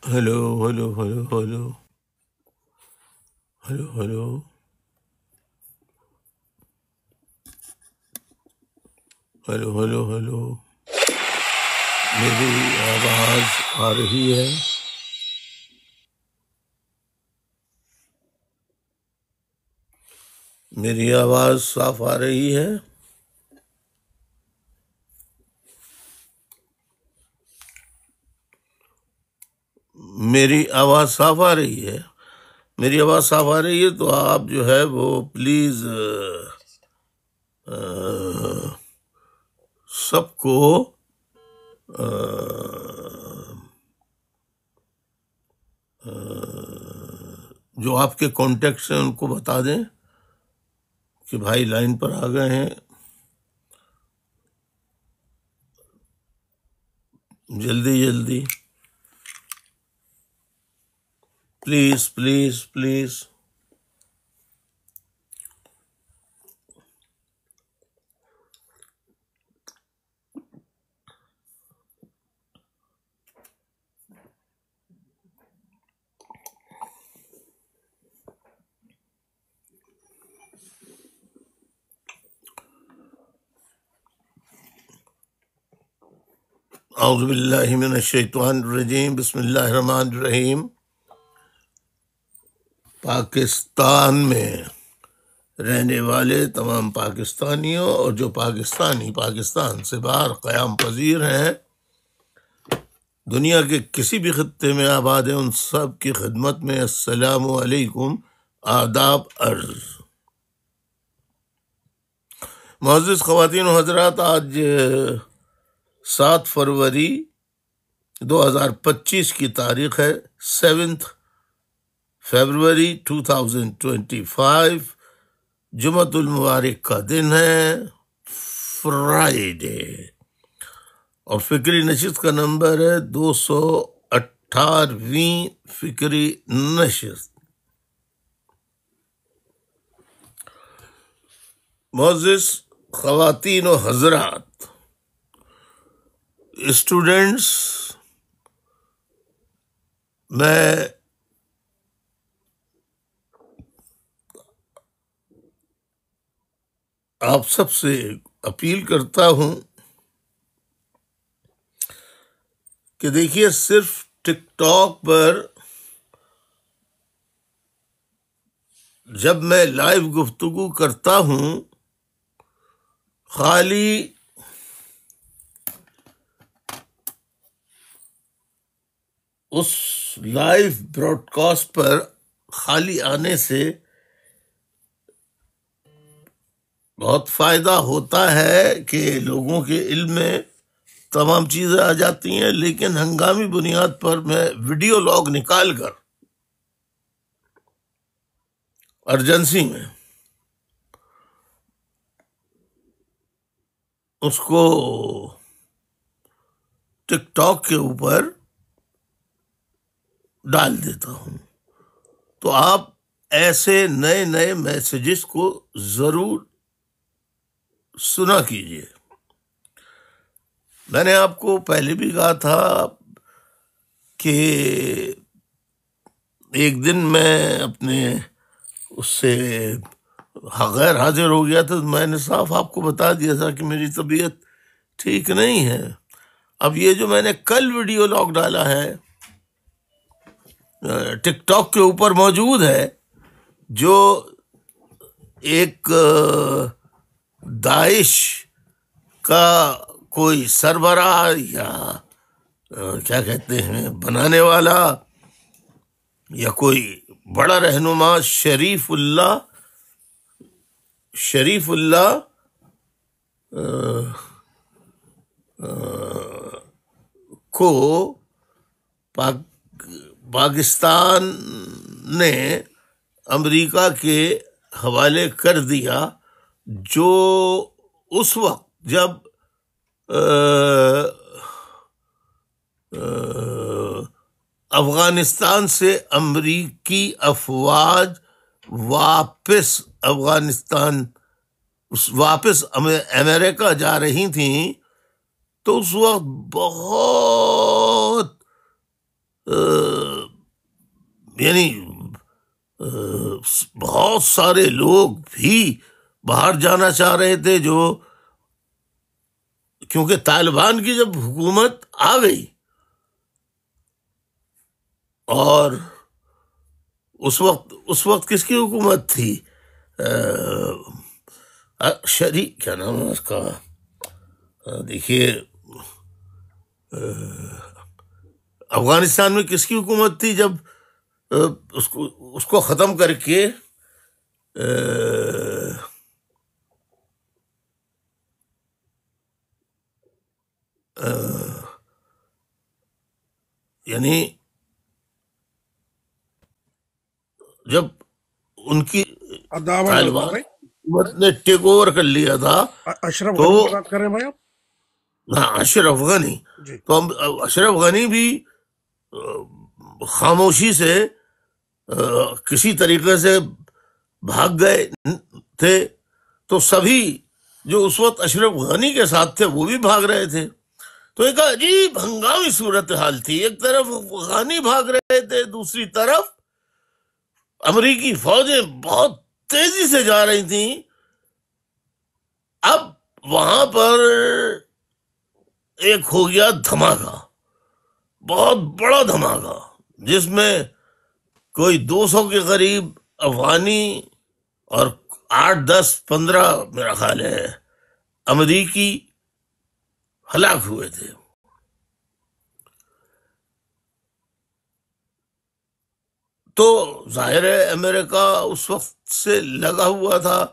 Hello hello hello hello hello hello hello hello hello میری آواز آ رہی ہے؟ میری آواز صاف آ رہی ہے؟ میری آواز صاف آ رہی ہے؟ میری آواز صاف آ رہی ہے تو آپ جو ہے وہ پلیز سب کو جو آپ کے کانٹیکٹس ہیں ان کو بتا دیں کہ بھائی لائن پر آ گئے ہیں، جلدی جلدی، پلیز پلیز پلیز۔ اعوذ باللہ من الشیطان الرجیم، بسم اللہ الرحمن الرحیم۔ پاکستان میں رہنے والے تمام پاکستانیوں اور جو پاکستانی پاکستان سے باہر قیام پذیر ہیں، دنیا کے کسی بھی خطے میں آباد ہیں، ان سب کی خدمت میں السلام علیکم، آداب عرض۔ معزز خواتین و حضرات، آج 7 فروری 2025 کی تاریخ ہے، 7 فروری 2025، جمعۃ المبارک کا دن ہے، فرائیڈے، اور فکری نشست کا نمبر ہے 218ویں فکری نشست۔ معزز خواتین و حضرات، اسٹوڈنٹس، میں آپ سب سے اپیل کرتا ہوں کہ دیکھیے، صرف ٹک ٹاک پر جب میں لائیو گفتگو کرتا ہوں، خالی اس لائیو براڈ کاسٹ پر خالی آنے سے بہت فائدہ ہوتا ہے کہ لوگوں کے علم میں تمام چیزیں آ جاتی ہیں، لیکن ہنگامی بنیاد پر میں ویڈیو لاگ نکال کر ایمرجنسی میں اس کو ٹک ٹاک کے اوپر ڈال دیتا ہوں۔ تو آپ ایسے نئے نئے میسیجز کو ضرور سنا کیجیے۔ میں نے آپ کو پہلے بھی کہا تھا کہ ایک دن میں اپنے اس سے غیر حاضر ہو گیا تھا، میں نے صاف آپ کو بتا دیا تھا کہ میری طبیعت ٹھیک نہیں ہے۔ اب یہ جو میں نے کل ویڈیو لاگ ڈالا ہے، ٹک ٹاک کے اوپر موجود ہے، جو ایک داعش کا کوئی سربراہ یا کیا کہتے ہیں بنانے والا یا کوئی بڑا رہنما شریف اللہ کو پاکستان نے امریکہ کے حوالے کر دیا، جو اس وقت جب افغانستان سے امریکی افواج واپس امریکہ جا رہی تھیں، تو اس وقت بہت یعنی بہت سارے لوگ بھی باہر جانا چاہ رہے تھے، جو کیونکہ طالبان کی جب حکومت آ گئی، اور اس وقت کس کی حکومت تھی؟ کیا نام ہے اس کا؟ دیکھیے، افغانستان میں کس کی حکومت تھی جب اس کو ختم کر کے یعنی جب ان کی طالبان حکومت نے ٹیک اوور کر لیا تھا، اشرف تو غنی کی بات کر رہے ہیں بھائی آپ؟ ہاں، اشرف غنی. جی تو اشرف غنی بھی خاموشی سے کسی طریقے سے بھاگ گئے تھے، تو سبھی جو اس وقت اشرف غنی کے ساتھ تھے وہ بھی بھاگ رہے تھے. تو ایک عجیب ہنگامی صورتحال تھی. ایک طرف غنی بھاگ رہے تھے، دوسری طرف امریکی فوجیں بہت تیزی سے جا رہی تھیں. اب وہاں پر ایک ہو گیا دھماکہ، بہت بڑا دھماکہ، جس میں کوئی 200 کے قریب افغانی اور 8 10 15 میرا خیال ہے امریکی ہلاک ہوئے تھے. تو ظاہر ہے امریکہ اس وقت سے لگا ہوا تھا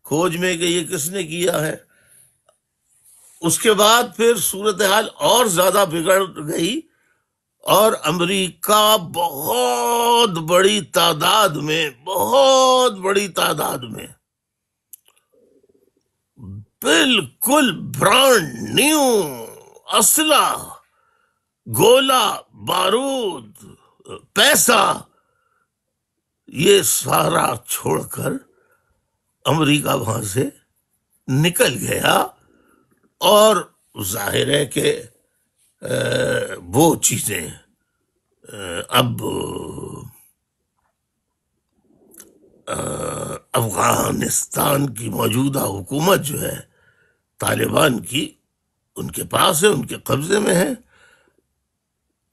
کھوج میں کہ یہ کس نے کیا ہے. اس کے بعد پھر صورتحال اور زیادہ بگڑ گئی، اور امریکہ بہت بڑی تعداد میں بالکل برانڈ نیو اسلحہ، گولہ بارود، پیسہ، یہ سارا چھوڑ کر امریکہ وہاں سے نکل گیا. اور ظاہر ہے کہ وہ چیزیں اب افغانستان کی موجودہ حکومت جو ہے طالبان کی، ان کے پاس ہے، ان کے قبضے میں ہے.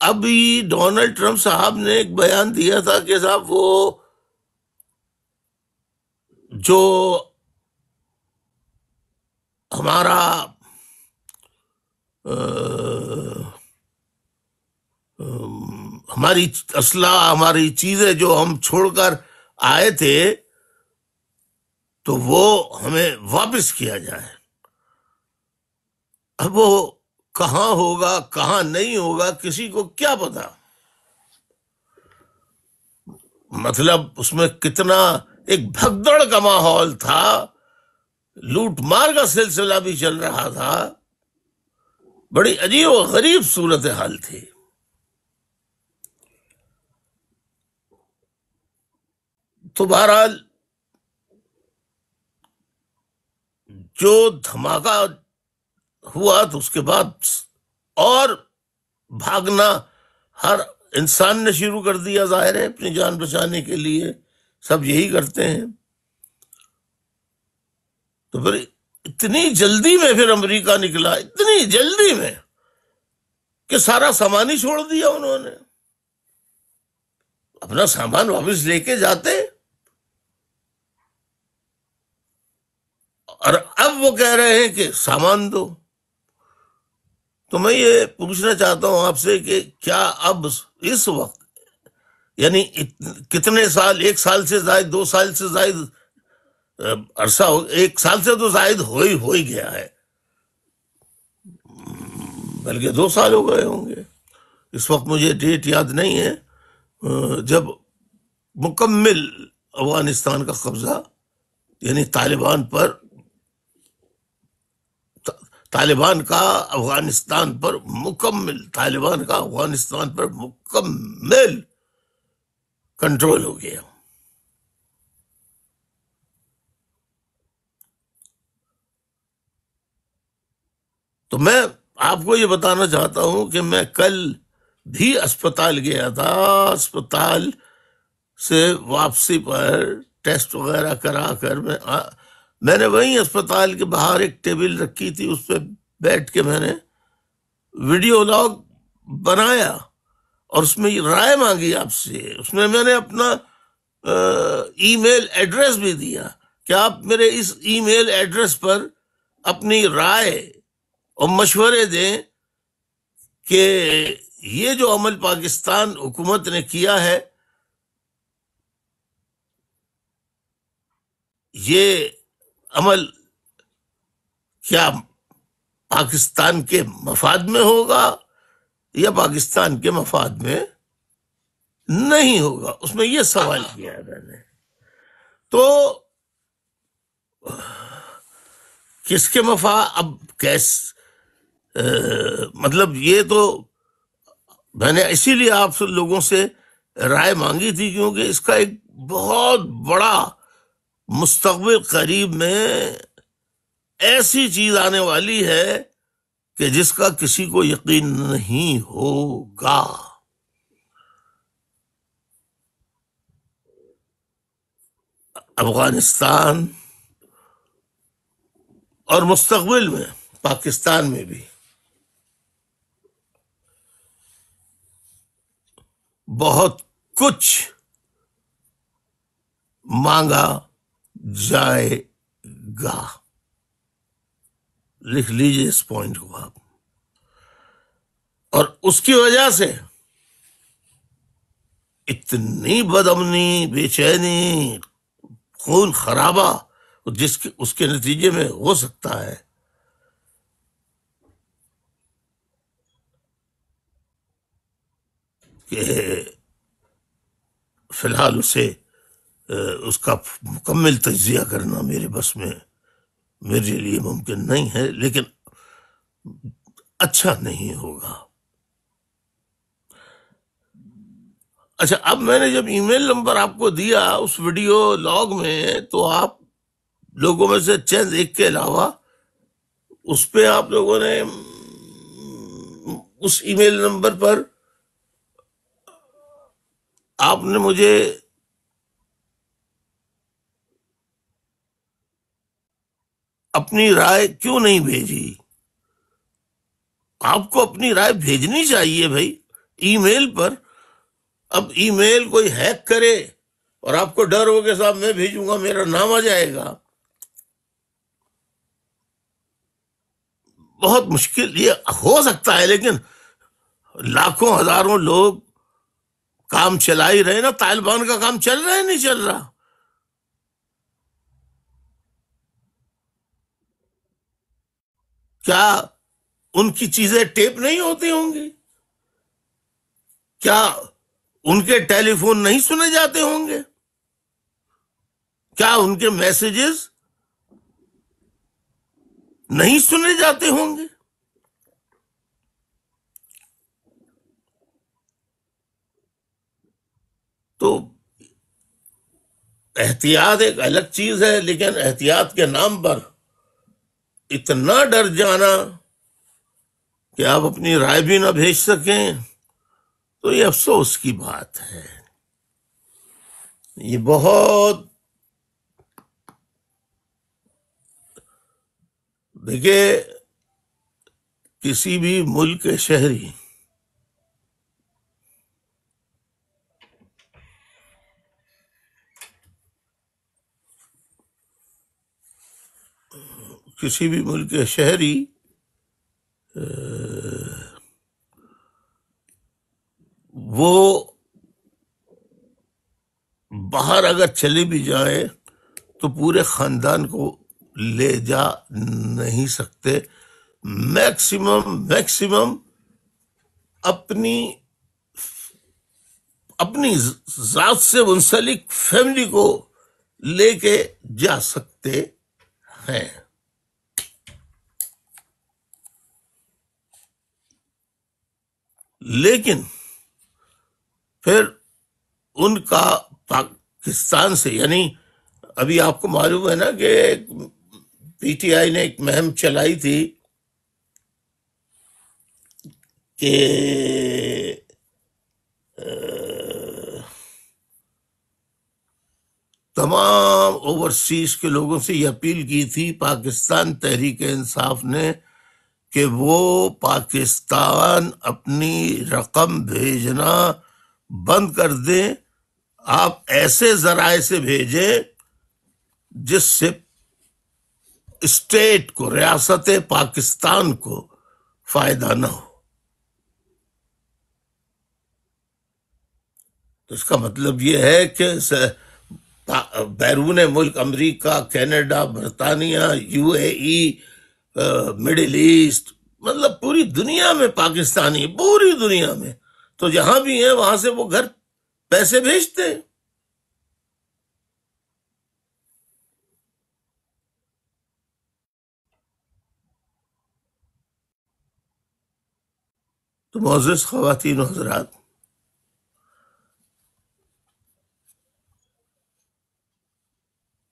ابھی ڈونلڈ ٹرمپ صاحب نے ایک بیان دیا تھا کہ صاحب وہ جو ہمارا ہماری اسلحہ، ہماری چیزیں جو ہم چھوڑ کر آئے تھے، تو وہ ہمیں واپس کیا جائے. اب وہ کہاں ہوگا کہاں نہیں ہوگا کسی کو کیا پتا. مطلب اس میں کتنا ایک بھگدڑ کا ماحول تھا، لوٹ مار کا سلسلہ بھی چل رہا تھا، بڑی عجیب و غریب صورتحال تھی. تو بہرحال جو دھماکہ ہوا تو اس کے بعد اور بھاگنا ہر انسان نے شروع کر دیا. ظاہر ہے اپنی جان بچانے کے لیے سب یہی کرتے ہیں. تو پھر اتنی جلدی میں پھر امریکہ نکلا، اتنی جلدی میں کہ سارا سامان ہی چھوڑ دیا انہوں نے. اپنا سامان واپس لے کے جاتے، اور اب وہ کہہ رہے ہیں کہ سامان دو. تو میں یہ پوچھنا چاہتا ہوں آپ سے کہ کیا اب اس وقت، یعنی کتنے سال، 1 سال سے زائد، 2 سال سے زائد عرصہ 1 سال سے تو زائد ہو ہی گیا ہے، بلکہ 2 سال ہو گئے ہوں گے. اس وقت مجھے ڈیٹ یاد نہیں ہے جب مکمل افغانستان کا قبضہ، یعنی طالبان کا افغانستان پر مکمل کنٹرول ہو گیا. تو میں آپ کو یہ بتانا چاہتا ہوں کہ میں کل بھی اسپتال گیا تھا. اسپتال سے واپسی پر ٹیسٹ وغیرہ کرا کر میں نے وہیں اسپتال کے باہر ایک ٹیبل رکھی تھی, اس پہ بیٹھ کے میں نے ویڈیو لاگ بنایا اور اس میں رائے مانگی آپ سے. اس میں میں نے اپنا ای میل ایڈریس بھی دیا کہ آپ میرے اس ای میل ایڈریس پر اپنی رائے اور مشورے دیں کہ یہ جو عمل پاکستان حکومت نے کیا ہے یہ عمل کیا پاکستان کے مفاد میں ہوگا یا پاکستان کے مفاد میں نہیں ہوگا. اس میں یہ سوال کیا ہے میں نے. تو کس کے مفاد, اب مطلب یہ تو میں نے اسی لیے آپ سے لوگوں سے رائے مانگی تھی کیونکہ اس کا ایک بہت بڑا مستقبل قریب میں ایسی چیز آنے والی ہے کہ جس کا کسی کو یقین نہیں ہوگا. افغانستان اور مستقبل میں پاکستان میں بھی بہت کچھ مانگا جائے گا. لکھ لیجئے اس پوائنٹ کو آپ. اور اس کی وجہ سے اتنی بدامنی, بے چینی, خون خرابہ اس کے نتیجے میں ہو سکتا ہے کہ فی الحال اس کا مکمل تجزیہ کرنا میرے بس میں, میرے لیے ممکن نہیں ہے, لیکن اچھا نہیں ہوگا. اچھا, اب میں نے جب ای میل نمبر آپ کو دیا اس ویڈیو لاگ میں, تو آپ لوگوں میں سے چند ایک کے علاوہ اس پہ آپ لوگوں نے اس ای میل نمبر پر آپ نے مجھے اپنی رائے کیوں نہیں بھیجی؟ آپ کو اپنی رائے بھیجنی چاہیے بھائی ای میل پر. اب ای میل کوئی ہیک کرے اور آپ کو ڈر ہو کہ صاحب میں بھیجوں گا میرا نام آ جائے گا, بہت مشکل یہ ہو سکتا ہے, لیکن لاکھوں ہزاروں لوگ کام چلا ہی رہے نا. طالبان کا کام چل رہا ہے نہیں چل رہا؟ کیا ان کی چیزیں ٹیپ نہیں ہوتی ہوں گی؟ کیا ان کے ٹیلی فون نہیں سنے جاتے ہوں گے؟ کیا ان کے میسیجز نہیں سنے جاتے ہوں گے؟ تو احتیاط ایک الگ چیز ہے, لیکن احتیاط کے نام پر اتنا ڈر جانا کہ آپ اپنی رائے بھی نہ بھیج سکیں, تو یہ افسوس کی بات ہے. یہ بہت, دیکھیے کسی بھی ملک کے شہری وہ باہر اگر چلے بھی جائیں تو پورے خاندان کو لے جا نہیں سکتے. میکسیمم اپنی ذات سے منسلک فیملی کو لے کے جا سکتے ہیں. لیکن پھر ان کا پاکستان سے, یعنی ابھی آپ کو معلوم ہے نا کہ پی ٹی آئی نے ایک مہم چلائی تھی کہ تمام اوورسیز کے لوگوں سے یہ اپیل کی تھی پاکستان تحریک انصاف نے کہ وہ پاکستان اپنی رقم بھیجنا بند کر دیں، آپ ایسے ذرائع سے بھیجیں جس سے اسٹیٹ کو، ریاست پاکستان کو فائدہ نہ ہو۔ تو اس کا مطلب یہ ہے کہ بیرون ملک امریکہ، کینیڈا، برطانیہ، U A E, middle east, مطلب پوری دنیا میں پاکستانی، پوری دنیا میں، تو جہاں بھی ہیں وہاں سے وہ گھر پیسے بھیجتے ہیں۔ تو معزز خواتین و حضرات،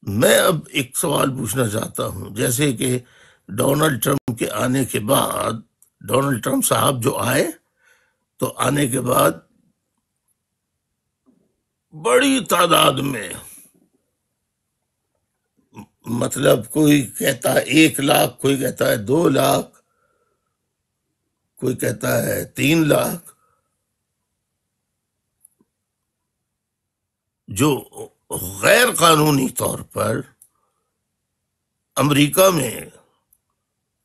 میں اب ایک سوال پوچھنا چاہتا ہوں، جیسے کہ ڈونلڈ ٹرمپ کے آنے کے بعد، ڈونلڈ ٹرمپ صاحب جو آئے تو آنے کے بعد بڑی تعداد میں، مطلب کوئی کہتا ہے 1 لاکھ، کوئی کہتا ہے 2 لاکھ، کوئی کہتا ہے 3 لاکھ، جو غیر قانونی طور پر امریکہ میں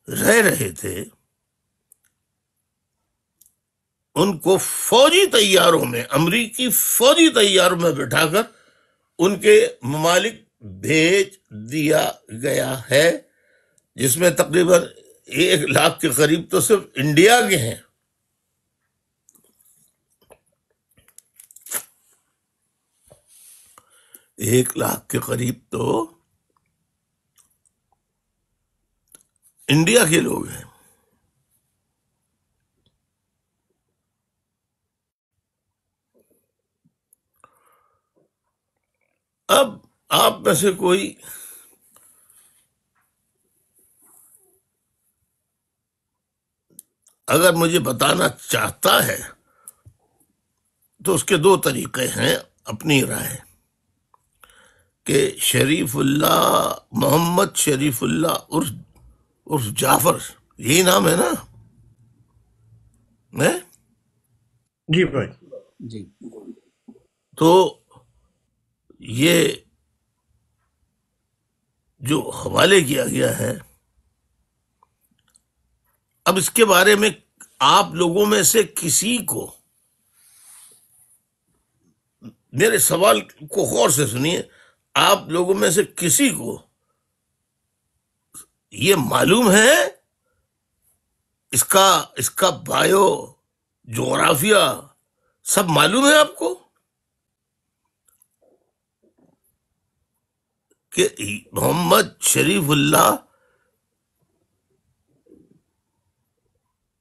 رہ رہے تھے، ان کو فوجی طیاروں میں، امریکی فوجی طیاروں میں بٹھا کر ان کے ممالک بھیج دیا گیا ہے، جس میں تقریباً 1 لاکھ کے قریب تو صرف انڈیا کے ہیں۔ 1 لاکھ کے قریب تو انڈیا کے لوگ ہیں۔ اب آپ میں سے کوئی اگر مجھے بتانا چاہتا ہے تو اس کے 2 طریقے ہیں اپنی رائے، کہ شریف اللہ، محمد شریف اللہ عرف جعفر، یہی نام ہے نا؟ جی بھائی، جی تو یہ جو حوالے کیا گیا ہے، اب اس کے بارے میں آپ لوگوں میں سے کسی کو، میرے سوال کو غور سے سنیے، آپ لوگوں میں سے کسی کو یہ معلوم ہے، اس کا بایو، جغرافیہ سب معلوم ہے آپ کو، کہ محمد شریف اللہ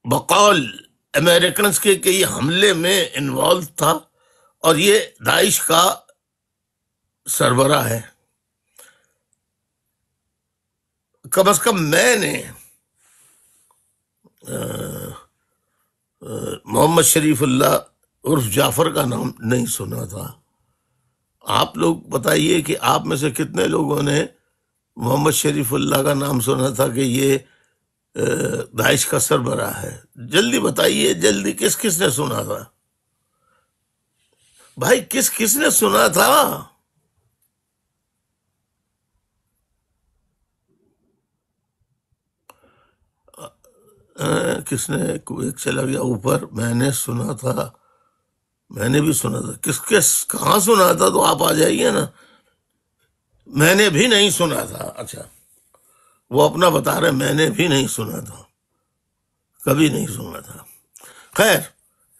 بقول امریکنز کے کہ یہ حملے میں انوالو تھا اور یہ داعش کا سربراہ ہے؟ کم از کم میں نے محمد شریف اللہ عرف جعفر کا نام نہیں سنا تھا۔ آپ لوگ بتائیے کہ آپ میں سے کتنے لوگوں نے محمد شریف اللہ کا نام سنا تھا کہ یہ داعش کا سربراہ ہے؟ جلدی بتائیے، جلدی، کس نے سنا تھا بھائی؟ کس نے سنا تھا؟ کس نے؟ ایک چلا گیا اوپر، میں نے سنا تھا، میں نے بھی سنا تھا۔ کہاں سنا تھا؟ تو آپ آ جائیے نا۔ میں نے بھی نہیں سنا تھا۔ اچھا، وہ اپنا بتا رہے، میں نے بھی نہیں سنا تھا، کبھی نہیں سنا تھا۔ خیر،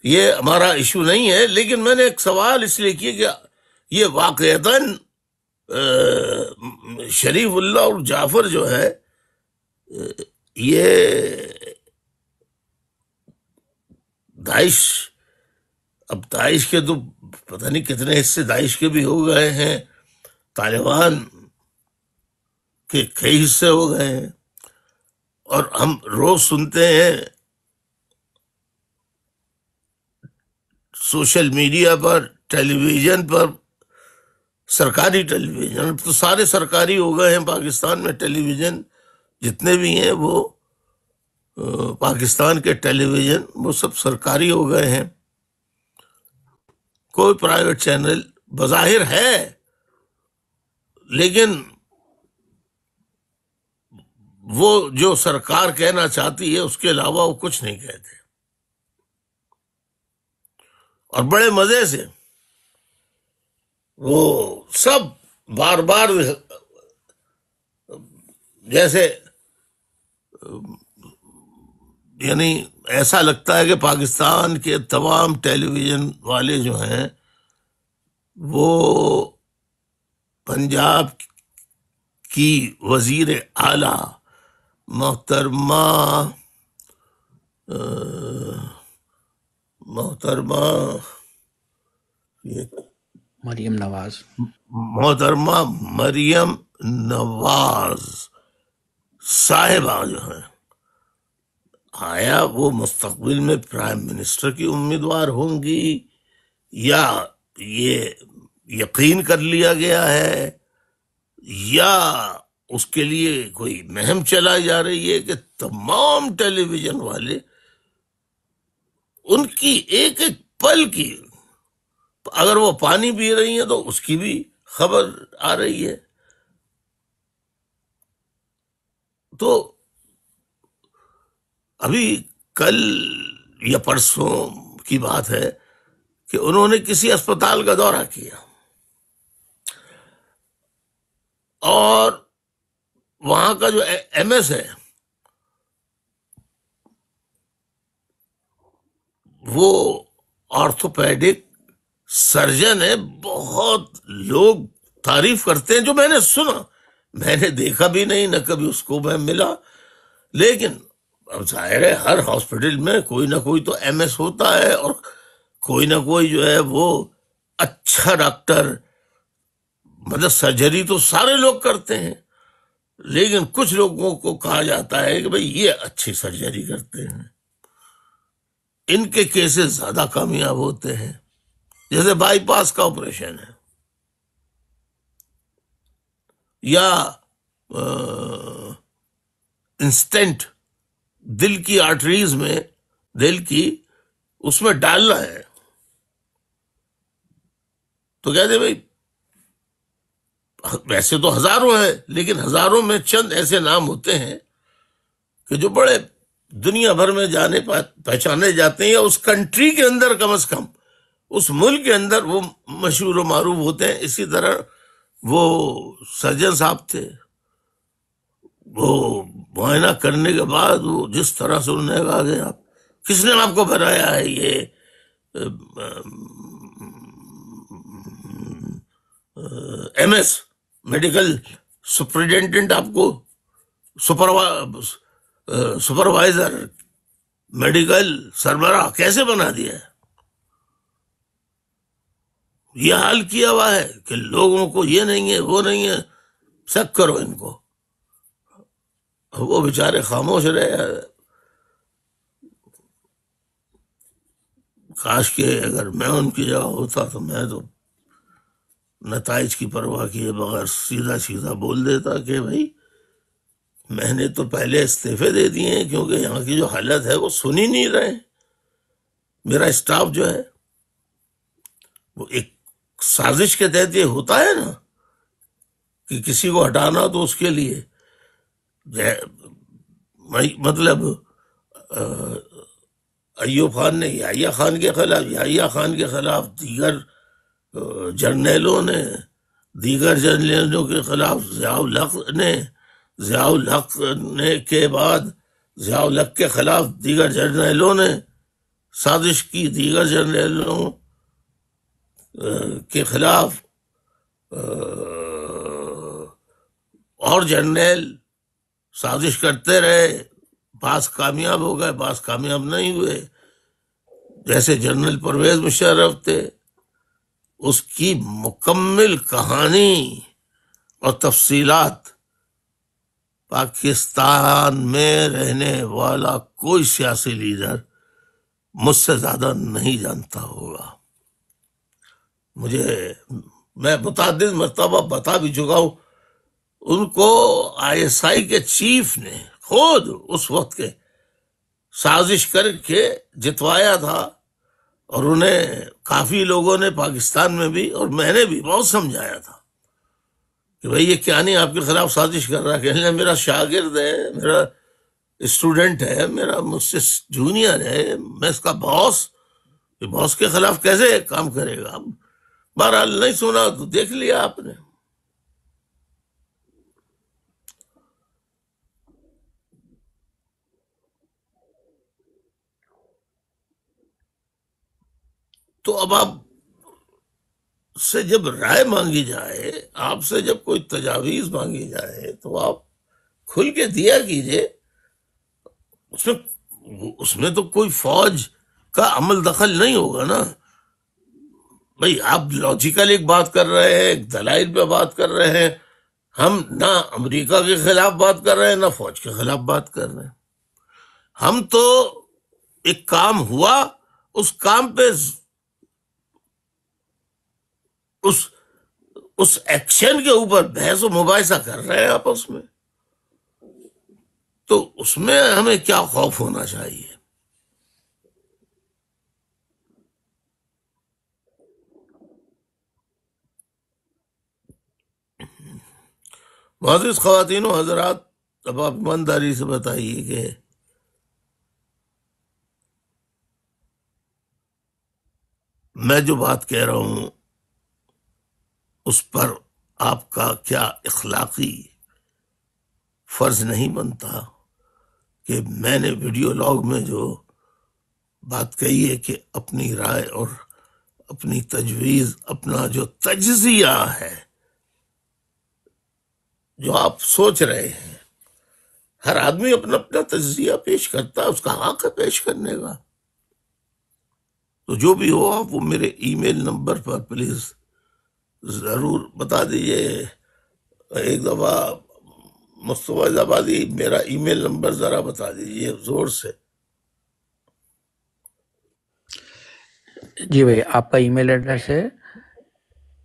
یہ ہمارا ایشو نہیں ہے، لیکن میں نے ایک سوال اس لیے کیا کہ یہ واقعتاً شریف اللہ اور جعفر جو ہے، یہ اب داعش کے تو پتہ نہیں کتنے حصے داعش کے بھی ہو گئے ہیں، طالبان کے کئی حصے ہو گئے ہیں، اور ہم روز سنتے ہیں سوشل میڈیا پر، ٹیلی ویژن پر، سرکاری ٹیلی ویژن تو سارے سرکاری ہو گئے ہیں پاکستان میں. ٹیلی ویژن جتنے بھی ہیں وہ پاکستان کے ٹیلی ویژن وہ سب سرکاری ہو گئے ہیں. کوئی پرائیویٹ چینل بظاہر ہے لیکن وہ جو سرکار کہنا چاہتی ہے اس کے علاوہ وہ کچھ نہیں کہتے. اور بڑے مزے سے وہ سب بار بار جیسے یعنی ایسا لگتا ہے کہ پاکستان کے تمام ٹیلی ویژن والے جو ہیں وہ پنجاب کی وزیر اعلی محترمہ مریم نواز صاحبہ جو ہیں، آیا وہ مستقبل میں پرائم منسٹر کی امیدوار ہوں گی یا یہ یقین کر لیا گیا ہے یا اس کے لیے کوئی مہم چلائی جا رہی ہے کہ تمام ٹیلی ویژن والے ان کی ایک ایک پل کی، اگر وہ پانی پی رہی ہیں تو اس کی بھی خبر آ رہی ہے. تو ابھی کل یا پرسوں کی بات ہے کہ انہوں نے کسی اسپتال کا دورہ کیا اور وہاں کا جو ایم ایس ہے وہ آرتھوپیڈک سرجن ہے. بہت لوگ تعریف کرتے ہیں، جو میں نے سنا، میں نے دیکھا بھی نہیں، نہ کبھی اس کو میں ملا، لیکن اب ظاہر ہے ہر ہاسپٹل میں کوئی نہ کوئی تو ایم ایس ہوتا ہے اور کوئی نہ کوئی جو ہے وہ اچھا ڈاکٹر. مطلب سرجری تو سارے لوگ کرتے ہیں لیکن کچھ لوگوں کو کہا جاتا ہے کہ بھئی یہ اچھی سرجری کرتے ہیں، ان کے کیسز زیادہ کامیاب ہوتے ہیں. جیسے بائی پاس کا آپریشن ہے یا انسٹنٹ دل کی آرٹریز میں، دل کی اس میں ڈالنا ہے، تو کہتے ہیں بھائی ویسے تو ہزاروں ہیں لیکن ہزاروں میں چند ایسے نام ہوتے ہیں کہ جو بڑے دنیا بھر میں جانے پہچانے جاتے ہیں، یا اس کنٹری کے اندر کم از کم اس ملک کے اندر وہ مشہور و معروف ہوتے ہیں. اسی طرح وہ سرجن صاحب تھے، وہ معائنہ کرنے کے بعد وہ جس طرح سے انہوں نے کہا کہ آپ کس نے آپ کو بنایا ہے، یہ ایم ایس میڈیکل سپرنٹینڈنٹ آپ کو سپروائزر میڈیکل سربراہ کیسے بنا دیا ہے. یہ حال کیا ہوا ہے کہ لوگوں کو یہ نہیں ہے، وہ نہیں ہے، سب کرو ان کو. وہ بیچارے خاموش رہے. کاش کہ اگر میں ان کی جگہ ہوتا تو میں تو نتائج کی پرواہ کیے بغیر سیدھا سیدھا بول دیتا کہ بھائی میں نے تو پہلے استعفے دے دیے ہیں، کیونکہ یہاں کی جو حالت ہے وہ سن ہی نہیں رہے. میرا اسٹاف جو ہے وہ ایک سازش کے تحت یہ ہوتا ہے نا کہ کسی کو ہٹانا تو اس کے لیے مطلب ایوب خان نے یحییٰ خان کے خلاف، یحییٰ خان کے خلاف دیگر جرنیلوں نے، دیگر جرنیلوں کے خلاف ضیاء الحق نے، ضیاء الحق نے کے بعد ضیاء الحق کے خلاف دیگر جرنیلوں نے سازش کی، دیگر جرنیلوں کے خلاف اور جرنیل سازش کرتے رہے. بعض کامیاب ہو گئے، بعض کامیاب نہیں ہوئے. جیسے جنرل پرویز مشرف تھے، اس کی مکمل کہانی اور تفصیلات پاکستان میں رہنے والا کوئی سیاسی لیڈر مجھ سے زیادہ نہیں جانتا ہوگا. میں متعدد مرتبہ بتا بھی چکا ہوں، ان کو آئی ایس آئی کے چیف نے خود اس وقت کے سازش کر کے جتوایا تھا، اور انہیں کافی لوگوں نے پاکستان میں بھی اور میں نے بھی بہت سمجھایا تھا کہ بھئی یہ کیا نہیں آپ کے خلاف سازش کر رہا ہے، کہ میرا شاگرد ہے، میرا اسٹوڈنٹ ہے، میرا مجھ سے جونیئر ہے، میں اس کا باس، باس کے خلاف کیسے کام کرے گا؟ بہرحال نہیں سنا تو دیکھ لیا آپ نے۔ تو اب آپ سے جب رائے مانگی جائے، آپ سے جب کوئی تجاویز مانگی جائے تو آپ کھل کے دیا کیجئے۔ اس میں تو کوئی فوج کا عمل دخل نہیں ہوگا نا بھئی۔ آپ لاجیکل ایک بات کر رہے ہیں، ایک دلائل پہ بات کر رہے ہیں، ہم نہ امریکہ کے خلاف بات کر رہے ہیں نہ فوج کے خلاف بات کر رہے ہیں، ہم تو ایک کام ہوا اس کام پہ اس ایکشن کے اوپر بحث و مباحثہ کر رہے ہیں آپس میں، تو اس میں ہمیں کیا خوف ہونا چاہیے؟ معزز خواتین و حضرات، اب آپ ایمانداری سے بتائیے کہ میں جو بات کہہ رہا ہوں اس پر آپ کا کیا اخلاقی فرض نہیں بنتا کہ میں نے ویڈیو لاگ میں جو بات کہی ہے کہ اپنی رائے اور اپنی تجویز، اپنا جو تجزیہ ہے، جو آپ سوچ رہے ہیں، ہر آدمی اپنا اپنا تجزیہ پیش کرتا ہے، اس کا حق ہے پیش کرنے کا۔ تو جو بھی ہو آپ وہ میرے ای میل نمبر پر پلیز ضرور بتا دیجئے۔ ایک دفعہ مصطفیٰ زبادی میرا ای میل نمبر ذرا بتا دیجئے زور سے۔ جی بھائی، آپ کا ای میل ایڈریس ہے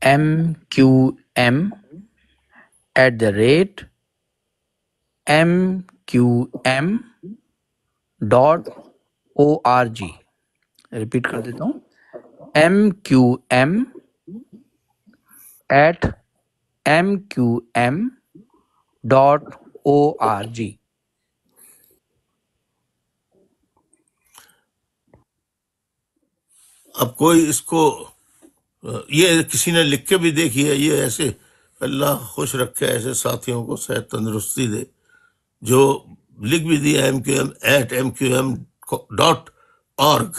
mqm@mqm.org۔ ریپیٹ کر دیتا ہوں، mqm@mqm.org۔ اب کوئی اس کو یہ کسی نے لکھ کے بھی دیکھی ہے، یہ ایسے اللہ خوش رکھے ایسے ساتھیوں کو صحت تندرستی دے جو لکھ بھی دیا mqm@mqm.org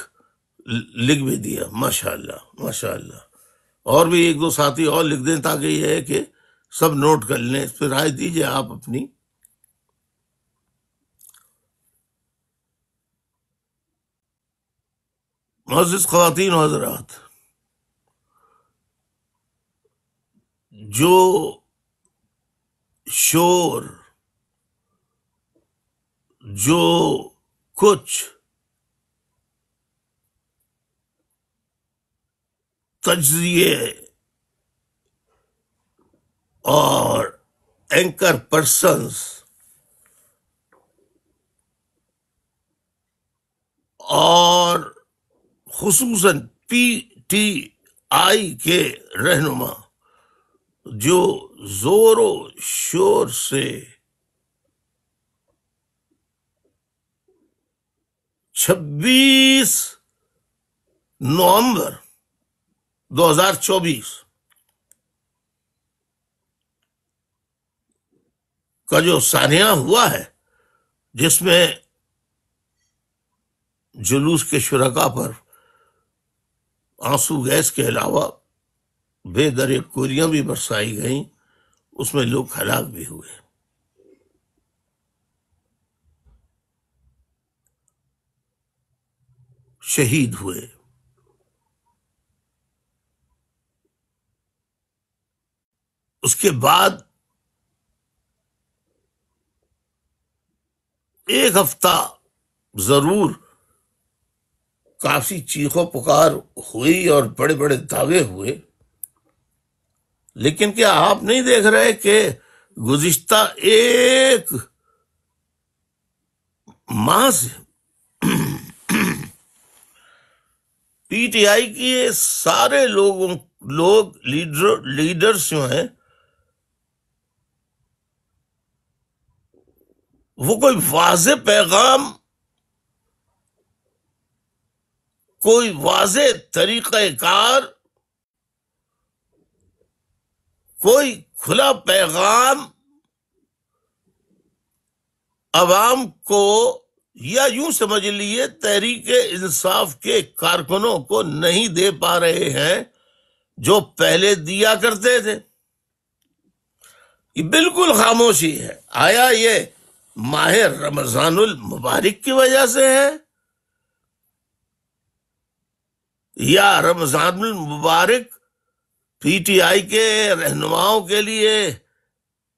لکھ بھی دیا، ماشاء اللہ ماشاء اللہ۔ اور بھی ایک دو ساتھی اور لکھ دیں تاکہ یہ ہے کہ سب نوٹ کر لیں، اس پہ رائے دیجئے آپ اپنی۔ معزز خواتین و حضرات، جو شور، جو کچھ تجزیے اور اینکر پرسنز اور خصوصاً پی ٹی آئی کے رہنما جو زور و شور سے 26 نومبر 2024 کا جو سانحہ ہوا ہے، جس میں جلوس کے شرکا پر آنسو گیس کے علاوہ بے درے کوریاں بھی برسائی گئیں، اس میں لوگ ہلاک بھی ہوئے۔ شہید ہوئے۔ اس کے بعد ایک ہفتہ ضرور کافی چیخ و پکار ہوئی اور بڑے بڑے دعوے ہوئے، لیکن کیا آپ نہیں دیکھ رہے کہ گزشتہ ایک ماہ سے پی ٹی آئی کی سارے لوگ لیڈرز جو ہیں وہ کوئی واضح پیغام، کوئی واضح طریقہ کار، کوئی کھلا پیغام عوام کو، یا یوں سمجھ لیے تحریک انصاف کے کارکنوں کو نہیں دے پا رہے ہیں جو پہلے دیا کرتے تھے۔ یہ بالکل خاموشی ہے۔ آیا یہ ماہ رمضان المبارک کی وجہ سے ہے، یا رمضان المبارک پی ٹی آئی کے رہنماؤں کے لیے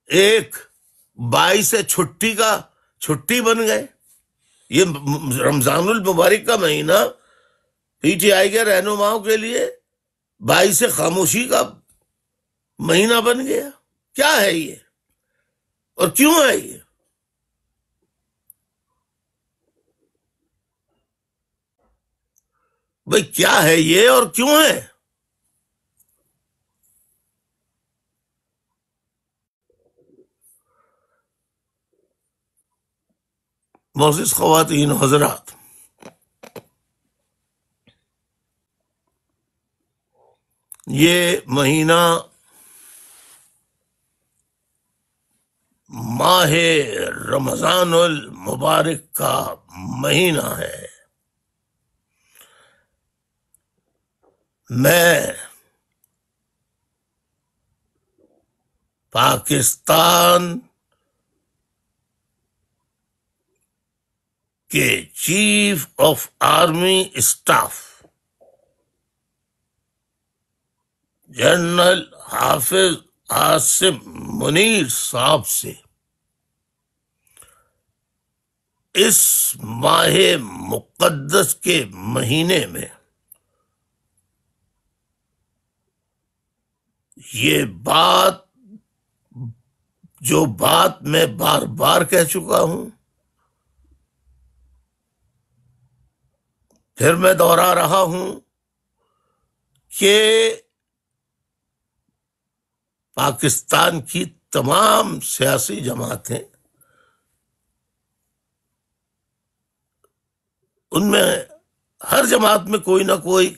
ایک باعث چھٹی بن گئے؟ یہ رمضان المبارک کا مہینہ پی ٹی آئی کے رہنماؤں کے لیے باعث خاموشی کا مہینہ بن گیا؟ کیا ہے یہ اور کیوں ہے یہ؟ بھئی کیا ہے یہ اور کیوں ہے؟ معزز خواتین و حضرات، یہ مہینہ ماہ رمضان المبارک کا مہینہ ہے۔ میں پاکستان کے chief of army staff general حافظ عاصم منیر صاحب سے اس ماہ مقدس کے مہینے میں یہ جو بات میں بار بار کہہ چکا ہوں، پھر میں دوہرا رہا ہوں کہ پاکستان کی تمام سیاسی جماعتیں، ان میں ہر جماعت میں کوئی نہ کوئی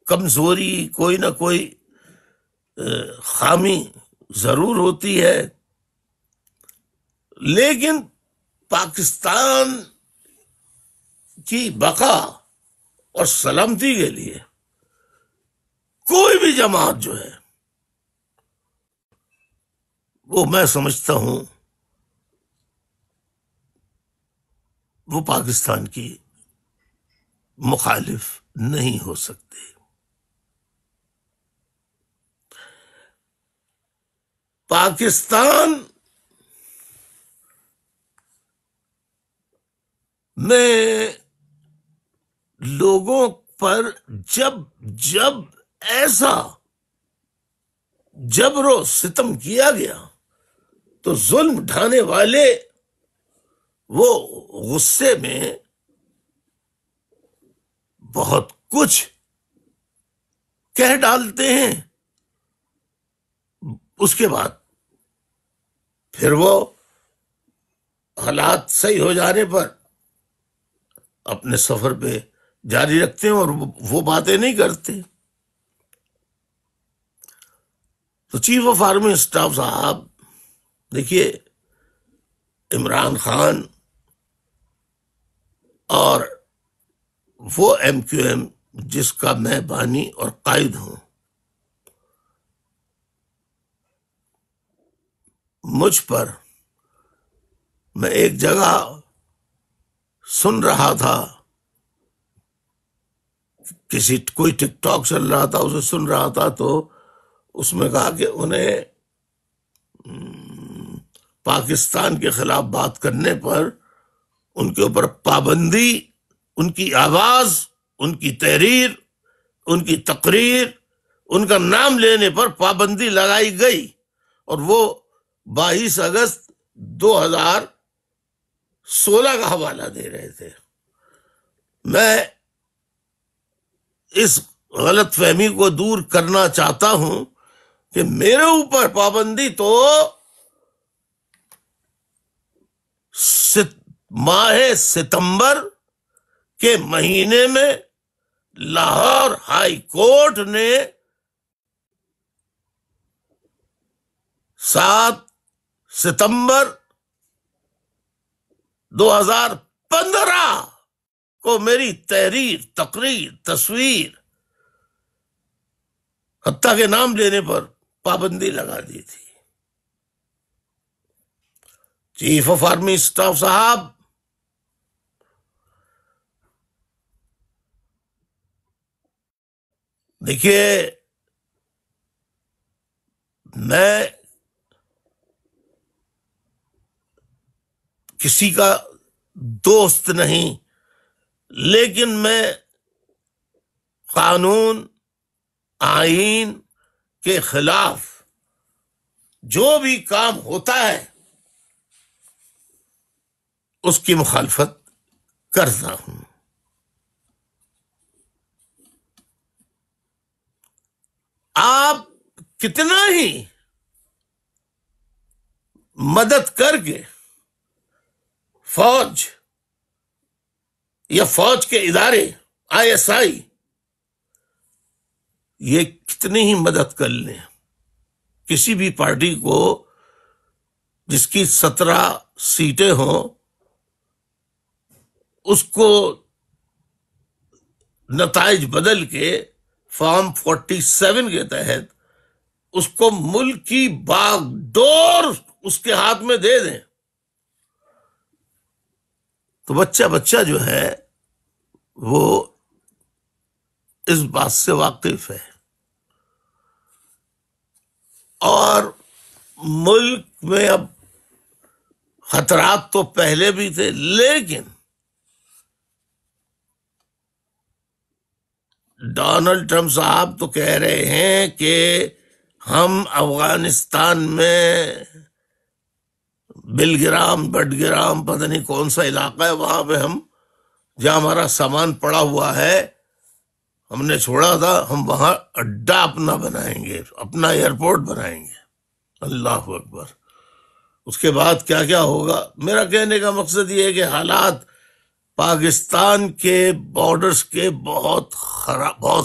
کمزوری، کوئی نہ کوئی خامی ضرور ہوتی ہے، لیکن پاکستان کی بقا اور سلامتی کے لیے کوئی بھی جماعت جو ہے وہ میں سمجھتا ہوں وہ پاکستان کی مخالف نہیں ہو سکتے۔ پاکستان میں لوگوں پر جب ایسا جبر و ستم کیا گیا تو ظلم ڈھانے والے وہ غصے میں بہت کچھ کہہ ڈالتے ہیں، اس کے بعد پھر وہ حالات صحیح ہو جانے پر اپنے سفر پہ جاری رکھتے ہیں اور وہ باتیں نہیں کرتے۔ تو چیف آف آرمی اسٹاف صاحب، دیکھیے، عمران خان اور وہ ایم کیو ایم جس کا میں بانی اور قائد ہوں، مجھ پر، میں ایک جگہ سن رہا تھا، کوئی ٹک ٹاک چل رہا تھا، اسے سن رہا تھا، تو اس میں کہا کہ انہیں پاکستان کے خلاف بات کرنے پر ان کے اوپر پابندی، ان کی آواز، ان کی تحریر، ان کی تقریر، ان کا نام لینے پر پابندی لگائی گئی، اور وہ 22 اگست 2016 کا حوالہ دے رہے تھے۔ میں اس غلط فہمی کو دور کرنا چاہتا ہوں کہ میرے اوپر پابندی تو ماہ ستمبر کے مہینے میں لاہور ہائی کورٹ نے 7 ستمبر 2015 کو میری تحریر، تقریر، تصویر، حتیٰ کے نام لینے پر پابندی لگا دی تھی۔ چیف آف آرمی اسٹاف صاحب، دیکھیے، میں کسی کا دوست نہیں، لیکن میں قانون، آئین کے خلاف جو بھی کام ہوتا ہے اس کی مخالفت کرتا ہوں۔ آپ کتنا ہی مدد کر کے فوج یا فوج کے ادارے، ISI، یہ کتنی ہی مدد کر لیں، کسی بھی پارٹی کو جس کی 17 سیٹیں ہوں، اس کو نتائج بدل کے فارم 47 کے تحت اس کو ملک کی باغ ڈور اس کے ہاتھ میں دے دیں، تو بچہ جو ہے وہ اس بات سے واقف ہے۔ اور ملک میں اب خطرات تو پہلے بھی تھے، لیکن ڈونلڈ ٹرمپ صاحب تو کہہ رہے ہیں کہ ہم افغانستان میں بلگرام، بڈگرام، پتہ نہیں کون سا علاقہ ہے، وہاں پہ ہم جہاں ہمارا سامان پڑا ہوا ہے، ہم نے چھوڑا تھا، ہم وہاں اڈا اپنا بنائیں گے، اپنا ایئرپورٹ بنائیں گے۔ اللہ اکبر! اس کے بعد کیا کیا ہوگا؟ میرا کہنے کا مقصد یہ ہے کہ حالات پاکستان کے بارڈرز کے بہت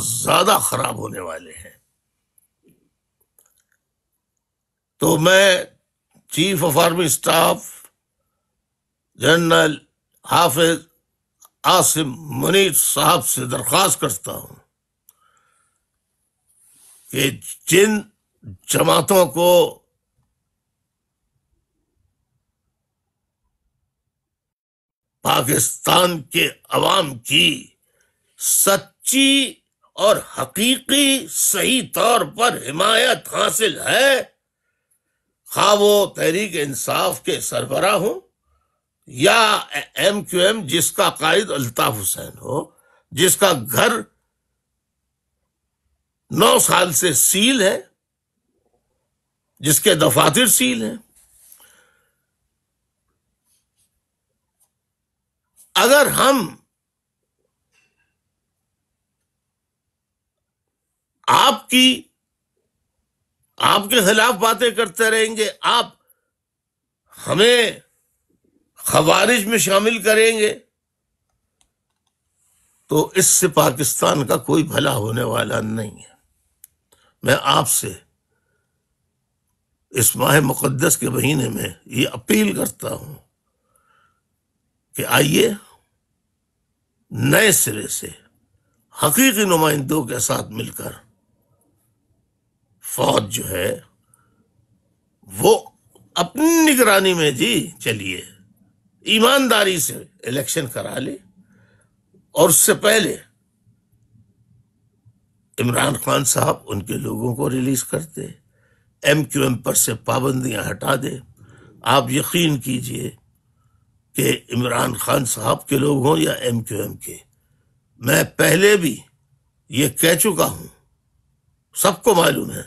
زیادہ خراب ہونے والے ہیں۔ تو میں chief of army staff general حافظ عاصم منیر صاحب سے درخواست کرتا ہوں کہ جن جماعتوں کو پاکستان کے عوام کی سچی اور حقیقی صحیح طور پر حمایت حاصل ہے، خواہ وہ تحریک انصاف کے سربراہ ہوں یا MQM جس کا قائد الطاف حسین ہو، جس کا گھر 9 سال سے سیل ہے، جس کے دفاتر سیل ہیں، اگر ہم آپ کے خلاف باتیں کرتے رہیں گے، آپ ہمیں خوارج میں شامل کریں گے، تو اس سے پاکستان کا کوئی بھلا ہونے والا نہیں ہے۔ میں آپ سے اس ماہ مقدس کے مہینے میں یہ اپیل کرتا ہوں کہ آئیے نئے سرے سے حقیقی نمائندوں کے ساتھ مل کر فوج جو ہے وہ اپنی نگرانی میں چلیے ایمانداری سے الیکشن کرا لے، اور اس سے پہلے عمران خان صاحب ان کے لوگوں کو ریلیز کرتے، MQM پر سے پابندیاں ہٹا دے۔ آپ یقین کیجئے کہ عمران خان صاحب کے لوگ ہوں یا MQM کے، میں پہلے بھی یہ کہہ چکا ہوں سب کو معلوم ہے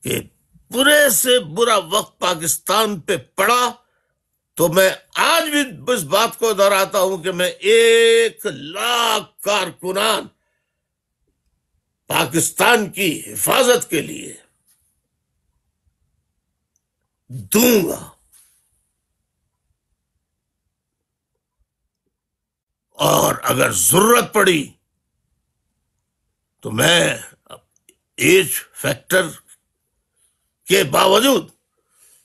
کہ برے سے برا وقت پاکستان پہ پڑا، تو میں آج بھی اس بات کو دہراتا ہوں کہ میں 1,00,000 کارکنان پاکستان کی حفاظت کے لیے دوں گا، اور اگر ضرورت پڑی تو میں ایج فیکٹر کے باوجود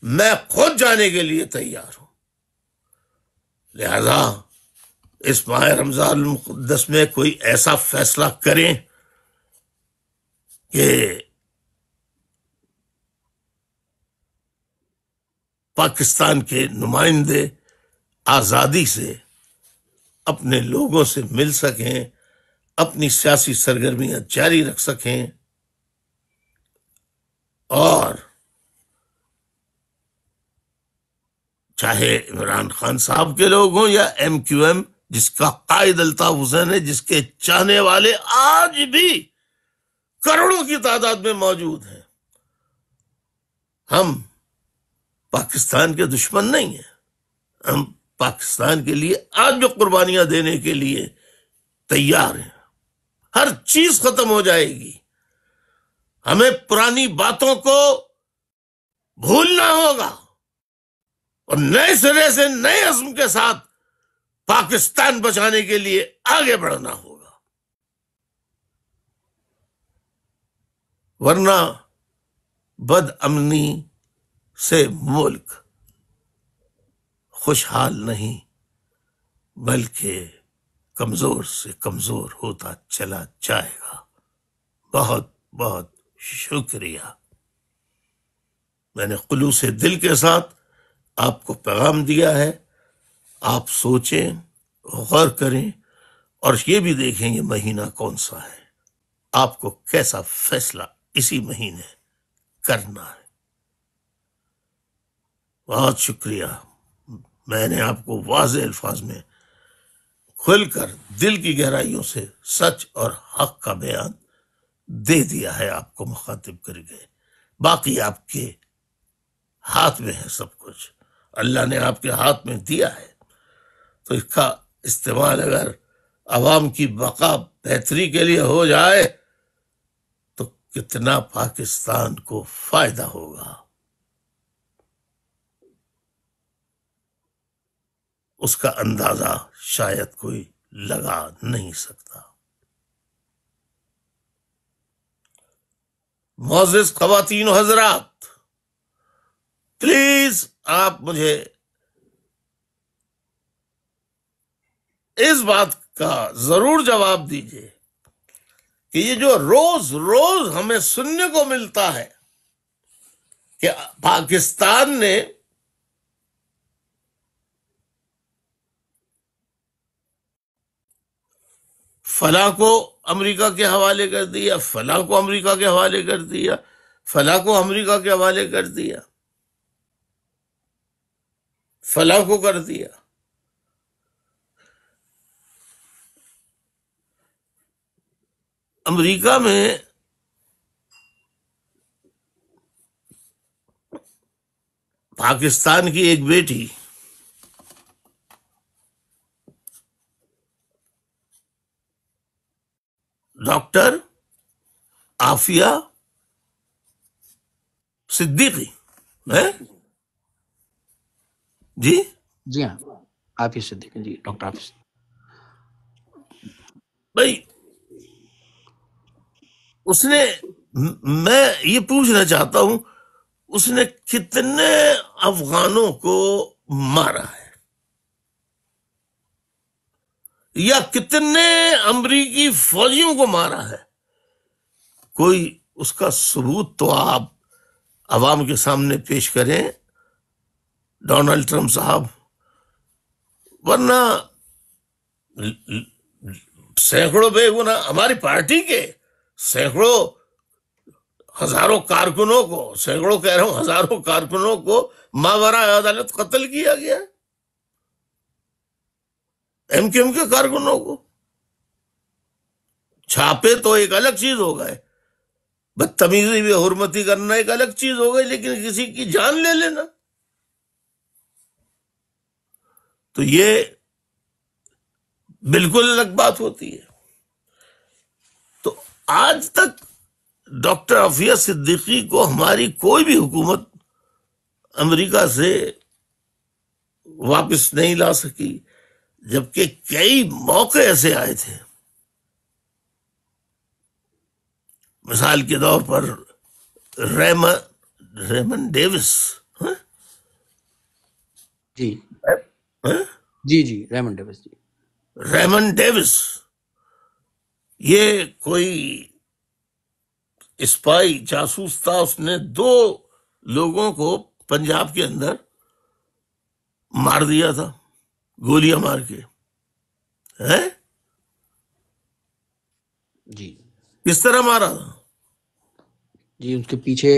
میں خود جانے کے لیے تیار ہوں۔ لہذا اس ماہ رمضان المقدس میں کوئی ایسا فیصلہ کریں کہ پاکستان کے نمائندے آزادی سے اپنے لوگوں سے مل سکیں، اپنی سیاسی سرگرمیاں جاری رکھ سکیں، اور چاہے عمران خان صاحب کے لوگ ہوں یا MQM، جس کا قائد الطاف حسین ہے، جس کے چاہنے والے آج بھی کروڑوں کی تعداد میں موجود ہیں، ہم پاکستان کے دشمن نہیں ہیں، ہم پاکستان کے لیے آج بھی قربانیاں دینے کے لیے تیار ہیں۔ ہر چیز ختم ہو جائے گی، ہمیں پرانی باتوں کو بھولنا ہوگا اور نئے سرے سے نئے عزم کے ساتھ پاکستان بچانے کے لیے آگے بڑھنا ہوگا، ورنہ بد امنی سے ملک خوشحال نہیں بلکہ کمزور سے کمزور ہوتا چلا جائے گا۔ بہت بہت شکریہ۔ میں نے خلوص دل کے ساتھ آپ کو پیغام دیا ہے، آپ سوچیں، غور کریں، اور یہ بھی دیکھیں یہ مہینہ کون سا ہے، آپ کو کیسا فیصلہ اسی مہینے کرنا ہے۔ بہت شکریہ۔ میں نے آپ کو واضح الفاظ میں کھل کر دل کی گہرائیوں سے سچ اور حق کا بیان دے دیا ہے، آپ کو مخاطب کر گئے۔ باقی آپ کے ہاتھ میں ہے سب کچھ، اللہ نے آپ کے ہاتھ میں دیا ہے، تو اس کا استعمال اگر عوام کی بقا بہتری کے لیے ہو جائے تو کتنا پاکستان کو فائدہ ہوگا، اس کا اندازہ شاید کوئی لگا نہیں سکتا۔ معزز خواتین و حضرات، پلیز آپ مجھے اس بات کا ضرور جواب دیجیے کہ یہ جو روز روز ہمیں سننے کو ملتا ہے کہ پاکستان نے فلاں کو امریکہ کے حوالے کر دیا، فلاں کو امریکہ کے حوالے کر دیا، فلاں کو امریکہ کے حوالے کر دیا، فلاں کو کر دیا، امریکہ میں پاکستان کی ایک بیٹی ڈاکٹر عافیہ صدیقی ہے، جی جی ہاں، عافیہ صدیقی، جی ڈاکٹر عافیہ۔ بھائی اس نے، میں یہ پوچھنا چاہتا ہوں، اس نے کتنے افغانوں کو مارا ہے یا کتنے امریکی فوجیوں کو مارا ہے؟ کوئی اس کا ثبوت تو آپ عوام کے سامنے پیش کریں ڈونلڈ ٹرمپ صاحب، ورنہ سینکڑوں بے گناہ ہماری پارٹی کے سینکڑوں ہزاروں کارکنوں کو، سینکڑوں کہہ رہا ہوں ہزاروں کارکنوں کو ماوراء عدالت قتل کیا گیا، MQM کے کارکنوں کو۔ چھاپے تو ایک الگ چیز ہو گئے، بدتمیزی بے حرمتی کرنا ایک الگ چیز ہو گئی، لیکن کسی کی جان لے لینا تو یہ بالکل الگ بات ہوتی ہے۔ تو آج تک ڈاکٹر عافیہ صدیقی کو ہماری کوئی بھی حکومت امریکہ سے واپس نہیں لا سکی، جبکہ کئی موقع ایسے آئے تھے۔ مثال کے طور پر ریمن ڈیوس، ہاں؟ جی ہاں؟ جی جی ریمن ڈیوس جی۔ ریمن ڈیوس یہ کوئی اسپائی جاسوس تھا، اس نے 2 لوگوں کو پنجاب کے اندر مار دیا تھا، گولیاں مار کے۔ ہیں؟ جی کس طرح مارا تھا؟ جی اس کے پیچھے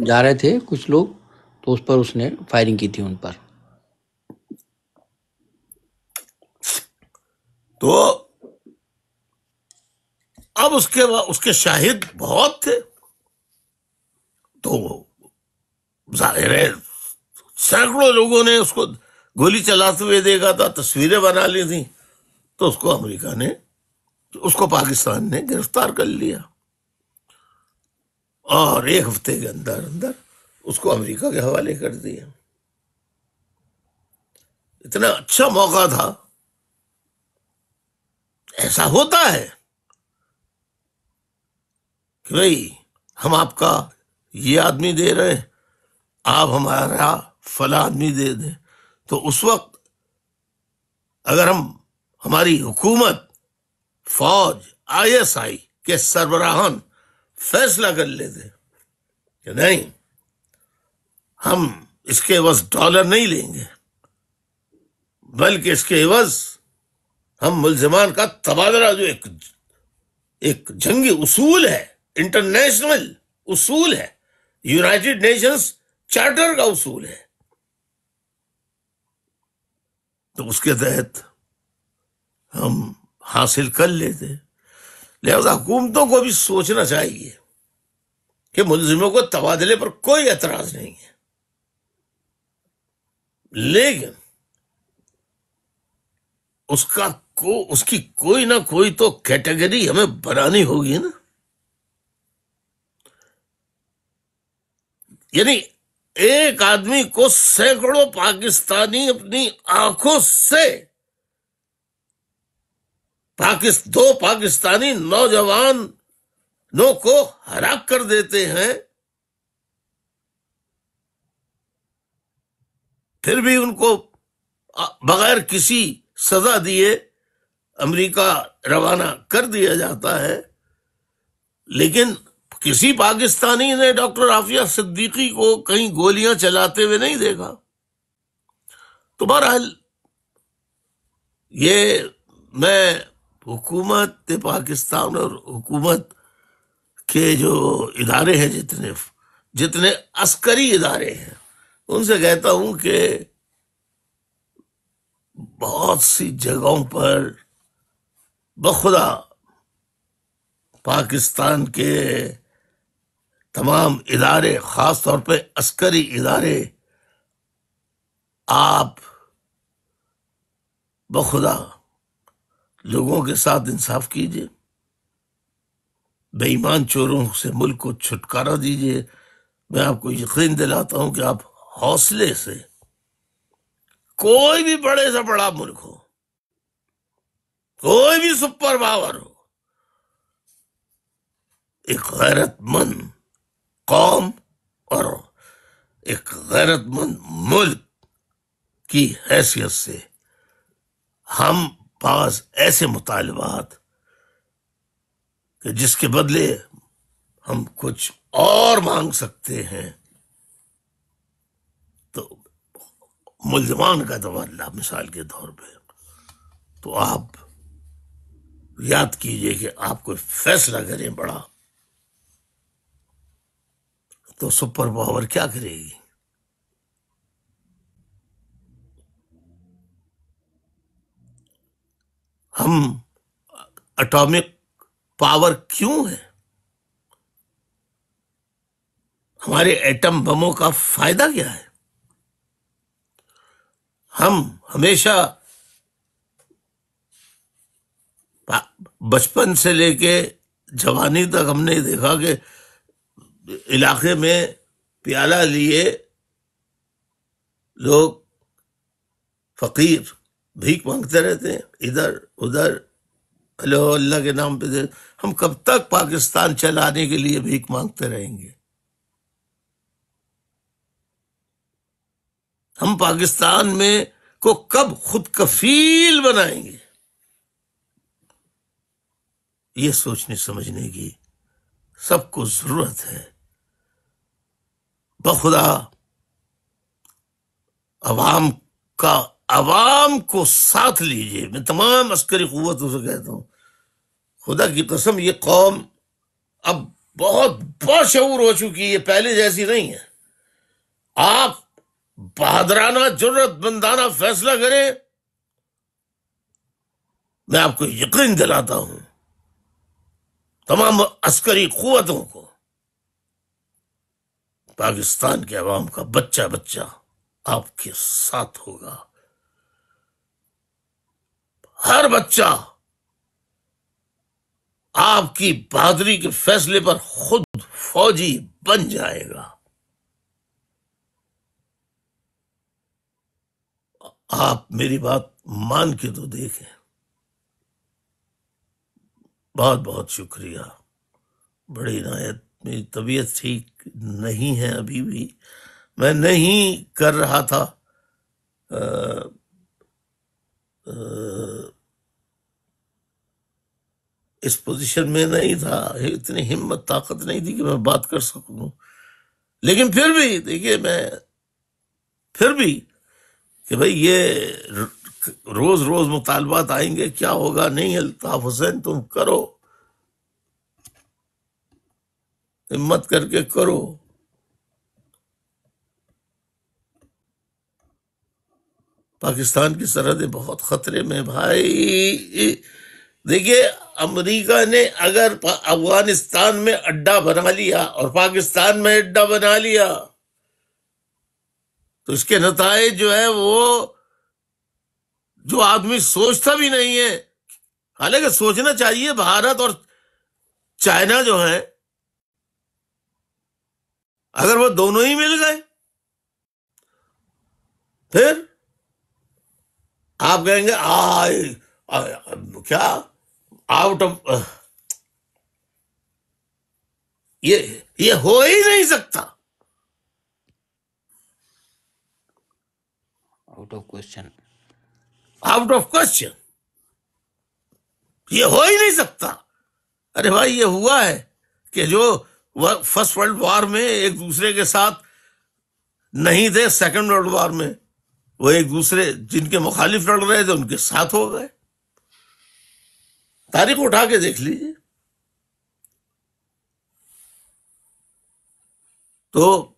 جا رہے تھے کچھ لوگ، تو اس پر اس نے فائرنگ کی تھی ان پر۔ تو اب اس کے شاہد بہت تھے، تو ظاہر ہے سینکڑوں لوگوں نے اس کو گولی چلاتے ہوئے دیکھا تھا، تصویریں بنا لی تھیں، تو اس کو امریکہ نے، اس کو پاکستان نے گرفتار کر لیا، اور 1 ہفتے کے اندر اندر اس کو امریکہ کے حوالے کر دیا۔ اتنا اچھا موقع تھا۔ ایسا ہوتا ہے کہ بھئی ہم آپ کا یہ آدمی دے رہے ہیں، آپ ہمارا فلاں آدمی دے دیں، تو اس وقت اگر ہماری حکومت، فوج، ISI کے سربراہان فیصلہ کر لیتے کہ نہیں، ہم اس کے عوض ڈالر نہیں لیں گے، بلکہ اس کے عوض ہم ملزمان کا تبادلہ، جو ایک جنگی اصول ہے، انٹرنیشنل اصول ہے، یونائٹڈ نیشنز چارٹر کا اصول ہے، تو اس کے تحت ہم حاصل کر لیتے۔ لہذا حکومتوں کو بھی سوچنا چاہیے کہ ملزموں کو تبادلے پر کوئی اعتراض نہیں ہے، لیکن اس کی کوئی نہ کوئی تو کیٹیگری ہمیں بنانی ہوگی نا۔ یعنی ایک آدمی کو سینکڑوں پاکستانی اپنی آنکھوں سے 2 پاکستانی نوجوانوں کو ہلاک کر دیتے ہیں، پھر بھی ان کو بغیر کسی سزا دیے امریکہ روانہ کر دیا جاتا ہے، لیکن کسی پاکستانی نے ڈاکٹر عافیہ صدیقی کو کہیں گولیاں چلاتے ہوئے نہیں دیکھا۔ تو بہرحال یہ میں حکومت پاکستان اور حکومت کے جو ادارے ہیں، جتنے عسکری ادارے ہیں، ان سے کہتا ہوں کہ بہت سی جگہوں پر بخدا پاکستان کے تمام ادارے، خاص طور پہ عسکری ادارے، آپ بخدا لوگوں کے ساتھ انصاف کیجئے، بے ایمان چوروں سے ملک کو چھٹکارا دیجئے۔ میں آپ کو یقین دلاتا ہوں کہ آپ حوصلے سے، کوئی بھی بڑے سے بڑا ملک ہو، کوئی بھی سپر پاور ہو، ایک غیرت مند قوم اور ایک غیرت مند ملک کی حیثیت سے ہم بعض ایسے مطالبات کہ جس کے بدلے ہم کچھ اور مانگ سکتے ہیں، تو ملزمان کا تبادلہ مثال کے طور پہ، تو آپ یاد کیجئے کہ آپ کوئی فیصلہ کریں بڑا، تو سپر پاور کیا کرے گی؟ ہم اٹامک پاور کیوں ہے؟ ہمارے ایٹم بموں کا فائدہ کیا ہے؟ ہم ہمیشہ بچپن سے لے کے جوانی تک ہم نے دیکھا کہ علاقے میں پیالہ لیے لوگ فقیر بھیک مانگتے رہتے ہیں ادھر ادھر، اللہ کے نام پہ ہم کب تک پاکستان چلانے کے لیے بھیک مانگتے رہیں گے؟ ہم پاکستان میں کو کب خود کفیل بنائیں گے؟ یہ سوچنے سمجھنے کی سب کو ضرورت ہے۔ بخدا عوام کو ساتھ لیجئے۔ میں تمام عسکری قوتوں سے کہتا ہوں، خدا کی قسم یہ قوم اب بہت باشعور ہو چکی ہے، پہلے جیسی نہیں ہے۔ آپ بہادرانہ جرت مندانہ فیصلہ کریں، میں آپ کو یقین دلاتا ہوں تمام عسکری قوتوں کو، پاکستان کے عوام کا بچہ بچہ آپ کے ساتھ ہوگا۔ ہر بچہ آپ کی بہادری کے فیصلے پر خود فوجی بن جائے گا۔ آپ میری بات مان کے تو دیکھیں۔ بہت بہت شکریہ۔ بڑی عنایت، میری طبیعت ٹھیک نہیں ہے ابھی بھی، میں نہیں کر رہا تھا اس پوزیشن میں نہیں تھا، اتنی ہمت طاقت نہیں تھی کہ میں بات کر سکوں، لیکن پھر بھی دیکھیے، میں پھر بھی کہ بھئی یہ روز روز مطالبات آئیں گے، کیا ہوگا؟ نہیں الطاف حسین تم کرو، ہمت کر کے کرو۔ پاکستان کی سرحدیں بہت خطرے میں بھائی۔ دیکھیے، امریکہ نے اگر افغانستان میں اڈا بنا لیا اور پاکستان میں اڈا بنا لیا تو اس کے نتائج جو ہے وہ جو آدمی سوچتا بھی نہیں ہے، حالانکہ سوچنا چاہیے۔ بھارت اور چائنا جو ہیں، اگر وہ دونوں ہی مل گئے پھر آپ کہیں گے کیا آؤٹ آف، یہ ہو ہی نہیں سکتا، out of question, out of question, یہ ہو ہی نہیں سکتا۔ ارے بھائی، یہ ہوا ہے کہ جو فرسٹ ورلڈ وار میں ایک دوسرے کے ساتھ نہیں تھے، سیکنڈ ورلڈ وار میں وہ ایک دوسرے جن کے مخالف لڑ رہے تھے ان کے ساتھ ہو گئے۔ تاریخ اٹھا کے دیکھ لیجیے۔ تو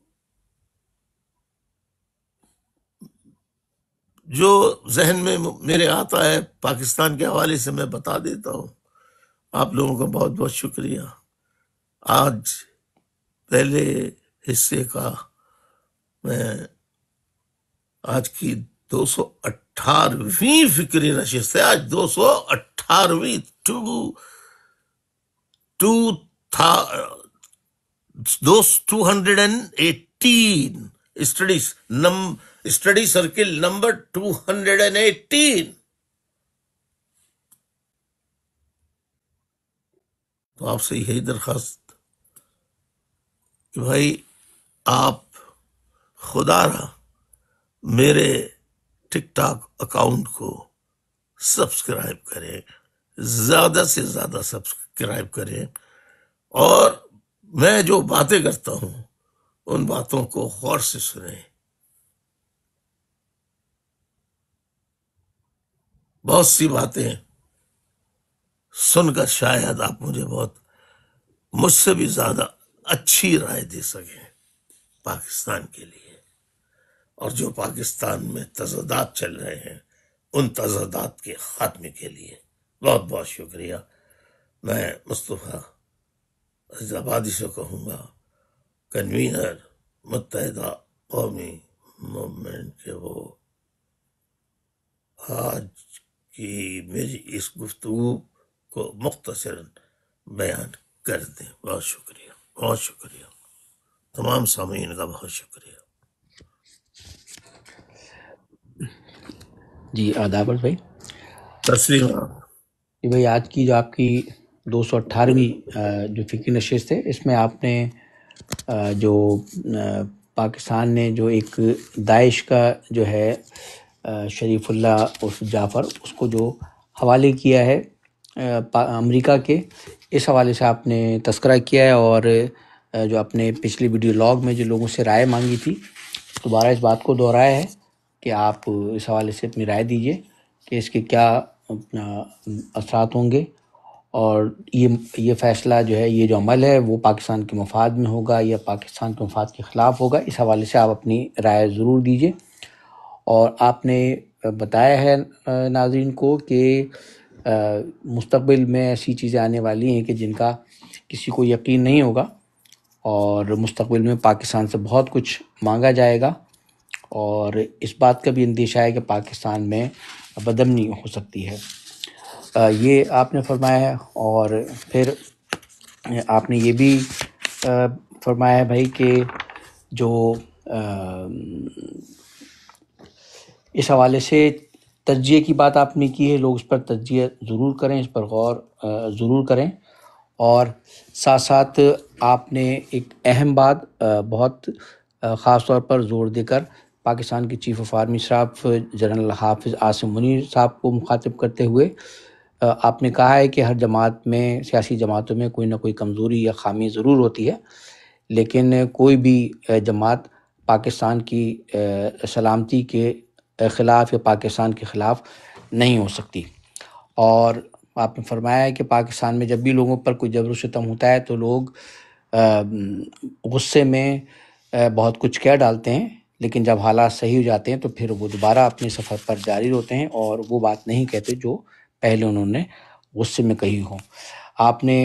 جو ذہن میں میرے آتا ہے پاکستان کے حوالے سے میں بتا دیتا ہوں۔ آپ لوگوں کا بہت بہت شکریہ۔ آج پہلے حصے کا میں آج کی 218ویں فکری نشست ہے، آج 218ویں 218 اسٹڈی سرکل نمبر 218۔ تو آپ سے یہی درخواست کہ بھائی آپ خدا را میرے ٹک ٹاک اکاؤنٹ کو سبسکرائب کریں، زیادہ سے زیادہ سبسکرائب کریں، اور میں جو باتیں کرتا ہوں ان باتوں کو غور سے سنیں۔ بہت سی باتیں سن کر شاید آپ مجھ سے بھی زیادہ اچھی رائے دے سکیں پاکستان کے لیے، اور جو پاکستان میں تضادات چل رہے ہیں ان تضادات کے خاتمے کے لیے۔ بہت بہت شکریہ۔ میں مصطفیٰ عزیز آبادی سے کہوں گا کنوینر متحدہ قومی موومنٹ کے وہ آج کی میری اس گفتگو کو مختصراً بیان کر دیں. بہت شکریہ، بہت شکریہ، تمام سامعین کا بہت شکریہ. جی آداب بھائی. تسلیم جی بھائی، آج کی جو آپ کی 218ویں جو فکری نشست ہے، اس میں آپ نے جو پاکستان نے جو ایک داعش کا جو ہے شریف اللہ عرف جعفر، اس کو جو حوالے کیا ہے امریکہ کے، اس حوالے سے آپ نے تذکرہ کیا ہے، اور جو اپنے پچھلی ویڈیو لاگ میں جو لوگوں سے رائے مانگی تھی، دوبارہ اس بات کو دہرایا ہے کہ آپ اس حوالے سے اپنی رائے دیجیے کہ اس کے کیا اثرات ہوں گے، اور یہ فیصلہ جو ہے، یہ جو عمل ہے، وہ پاکستان کے مفاد میں ہوگا یا پاکستان کے مفاد کے خلاف ہوگا. اس حوالے سے آپ اپنی رائے ضرور دیجیے. اور آپ نے بتایا ہے ناظرین کو کہ مستقبل میں ایسی چیزیں آنے والی ہیں کہ جن کا کسی کو یقین نہیں ہوگا، اور مستقبل میں پاکستان سے بہت کچھ مانگا جائے گا، اور اس بات کا بھی اندیشہ ہے کہ پاکستان میں بدامنی ہو سکتی ہے. یہ آپ نے فرمایا ہے. اور پھر آپ نے یہ بھی فرمایا ہے بھائی کہ جو اس حوالے سے تجزیے کی بات آپ نے کی ہے، لوگ اس پر تجزیہ ضرور کریں، اس پر غور ضرور کریں. اور ساتھ ساتھ آپ نے ایک اہم بات بہت خاص طور پر زور دے کر پاکستان کے chief of army staff general حافظ عاصم منیر صاحب کو مخاطب کرتے ہوئے آپ نے کہا ہے کہ ہر جماعت میں، سیاسی جماعتوں میں کوئی نہ کوئی کمزوری یا خامی ضرور ہوتی ہے، لیکن کوئی بھی جماعت پاکستان کی سلامتی کے خلاف یا پاکستان کے خلاف نہیں ہو سکتی. اور آپ نے فرمایا ہے کہ پاکستان میں جب بھی لوگوں پر کوئی جبر و ستم ہوتا ہے تو لوگ غصے میں بہت کچھ کہہ ڈالتے ہیں، لیکن جب حالات صحیح ہو جاتے ہیں تو پھر وہ دوبارہ اپنے سفر پر جاری ہوتے ہیں اور وہ بات نہیں کہتے جو پہلے انہوں نے غصے میں کہی ہو. آپ نے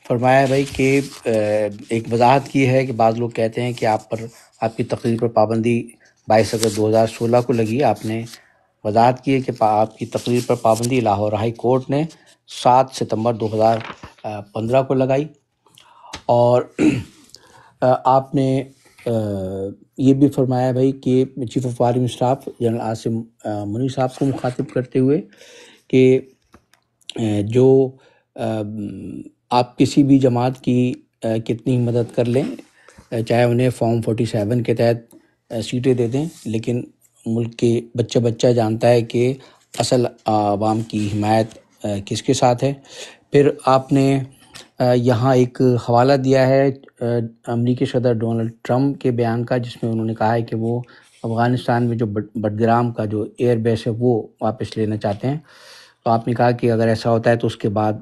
فرمایا بھائی کہ ایک وضاحت کی ہے کہ بعض لوگ کہتے ہیں کہ آپ کی تقریر پر پابندی 22 اگست 2016 کو لگی. آپ نے وضاحت کی ہے کہ آپ کی تقریر پر پابندی لاہور ہائی کورٹ نے 7 ستمبر 2015 کو لگائی. اور آپ نے یہ بھی فرمایا بھائی کہ chief of army staff general Asim Munir صاحب کو مخاطب کرتے ہوئے کہ جو آپ کسی بھی جماعت کی کتنی مدد کر لیں، چاہے انہیں فارم 47 کے تحت سیٹیں دے دیں، لیکن ملک کے بچہ جانتا ہے کہ اصل عوام کی حمایت کس کے ساتھ ہے. پھر آپ نے یہاں ایک حوالہ دیا ہے امریکی صدر ڈونلڈ ٹرمپ کے بیان کا، جس میں انہوں نے کہا ہے کہ وہ افغانستان میں جو بٹگرام کا جو ایئر بیس ہے وہ واپس لینا چاہتے ہیں. تو آپ نے کہا کہ اگر ایسا ہوتا ہے تو اس کے بعد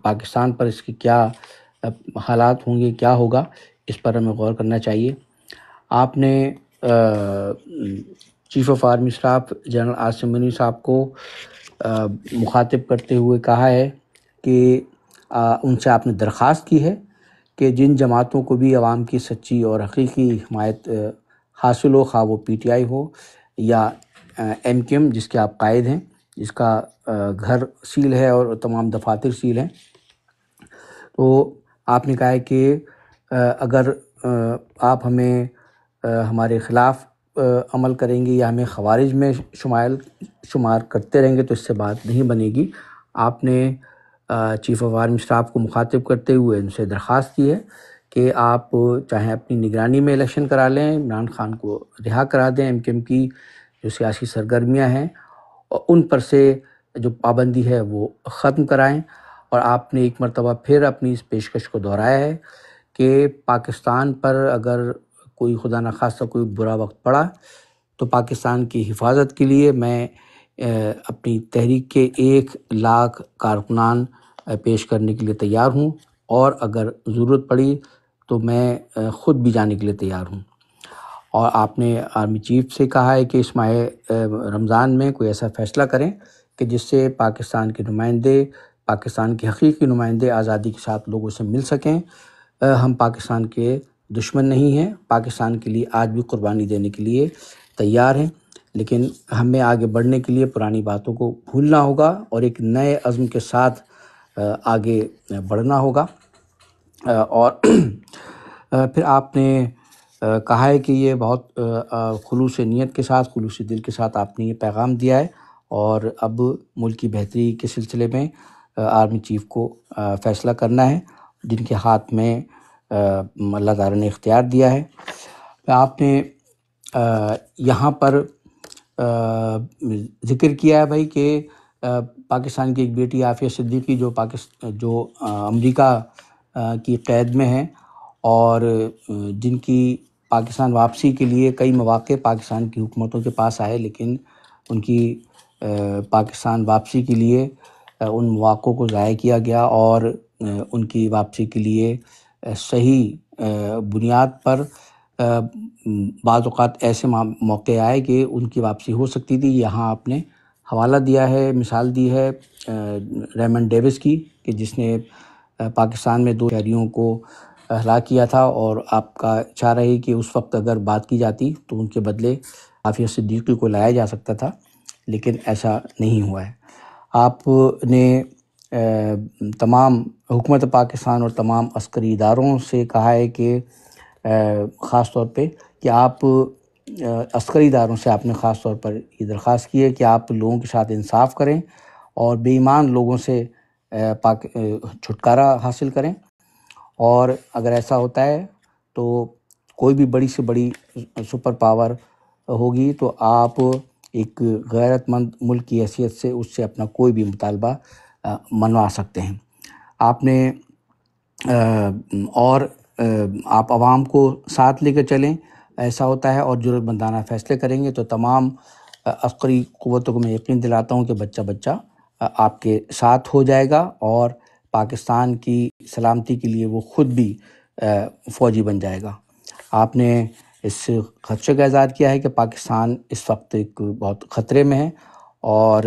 پاکستان پر اس کی کیا حالات ہوں گے، کیا ہوگا، اس پر ہمیں غور کرنا چاہیے. آپ نے chief of army staff general Asim Munir صاحب کو مخاطب کرتے ہوئے کہا ہے کہ ان سے آپ نے درخواست کی ہے کہ جن جماعتوں کو بھی عوام کی سچی اور حقیقی حمایت حاصل ہو، خواہ وہ پی ٹی آئی ہو یا ایم کیو ایم جس کے آپ قائد ہیں، جس کا گھر سیل ہے اور تمام دفاتر سیل ہیں، تو آپ نے کہا ہے کہ اگر آپ ہمیں ہمارے خلاف عمل کریں گے یا ہمیں خوارج میں شمار کرتے رہیں گے تو اس سے بات نہیں بنے گی. آپ نے چیف آف آرمی اسٹاف کو مخاطب کرتے ہوئے ان سے درخواست کی ہے کہ آپ چاہے اپنی نگرانی میں الیکشن کرا لیں، عمران خان کو رہا کرا دیں، ایم کیو ایم کی جو سیاسی سرگرمیاں ہیں ان پر سے جو پابندی ہے وہ ختم کرائیں. اور آپ نے ایک مرتبہ پھر اپنی اس پیشکش کو دہرایا ہے کہ پاکستان پر اگر کوئی خدا نخواستہ کوئی برا وقت پڑا تو پاکستان کی حفاظت کے لیے میں اپنی تحریک کے 1,00,000 کارکنان پیش کرنے کے لیے تیار ہوں، اور اگر ضرورت پڑی تو میں خود بھی جانے کے لیے تیار ہوں. اور آپ نے آرمی چیف سے کہا ہے کہ اس ماہ رمضان میں کوئی ایسا فیصلہ کریں کہ جس سے پاکستان کے نمائندے، پاکستان کے حقیقی نمائندے آزادی کے ساتھ لوگوں سے مل سکیں، ہم پاکستان کے دشمن نہیں ہیں، پاکستان کے لیے آج بھی قربانی دینے کے لیے تیار ہیں، لیکن ہمیں آگے بڑھنے کے لیے پرانی باتوں کو بھولنا ہوگا اور ایک نئے عزم کے ساتھ آگے بڑھنا ہوگا۔ اور پھر آپ نے کہا ہے کہ یہ بہت خلوص نیت کے ساتھ، خلوص دل کے ساتھ آپ نے یہ پیغام دیا ہے، اور اب ملک کی بہتری کے سلسلے میں آرمی چیف کو فیصلہ کرنا ہے، جن کے ہاتھ میں اللہ تعالیٰ نے اختیار دیا ہے۔ آپ نے یہاں پر ذکر کیا ہے بھائی کہ پاکستان کی ایک بیٹی عافیہ صدیقی جو امریکہ کی قید میں ہیں، اور جن کی پاکستان واپسی کے لیے کئی مواقع پاکستان کی حکومتوں کے پاس آئے، لیکن ان کی پاکستان واپسی کے لیے ان مواقع کو ضائع کیا گیا، اور ان کی واپسی کے لیے صحیح بنیاد پر بعض اوقات ایسے موقع آئے کہ ان کی واپسی ہو سکتی تھی۔ یہاں آپ نے حوالہ دیا ہے، مثال دی ہے ریمنڈ ڈیوس کی، کہ جس نے پاکستان میں 2 شہریوں کو ہلاک کیا تھا، اور آپ کا اشارہ ہے کہ اس وقت اگر بات کی جاتی تو ان کے بدلے عافیہ صدیقی کو لایا جا سکتا تھا، لیکن ایسا نہیں ہوا ہے۔ آپ نے تمام حکومت پاکستان اور تمام عسکری اداروں سے کہا ہے کہ خاص طور پہ کہ آپ عسکری اداروں سے آپ نے خاص طور پر یہ درخواست کی ہے کہ آپ لوگوں کے ساتھ انصاف کریں اور بے ایمان لوگوں سے چھٹکارا حاصل کریں، اور اگر ایسا ہوتا ہے تو کوئی بھی بڑی سے بڑی سپر پاور ہوگی تو آپ ایک غیرت مند ملک کی حیثیت سے اس سے اپنا کوئی بھی مطالبہ منوا سکتے ہیں۔ آپ نے اور آپ عوام کو ساتھ لے کر چلیں، ایسا ہوتا ہے، اور جرأت مندانہ فیصلے کریں گے تو تمام عسکری قوتوں کو میں یقین دلاتا ہوں کہ بچہ بچہ آپ کے ساتھ ہو جائے گا، اور پاکستان کی سلامتی کے لیے وہ خود بھی فوجی بن جائے گا۔ آپ نے اس خدشے کا اظہار کیا ہے کہ پاکستان اس وقت ایک بہت خطرے میں ہے، اور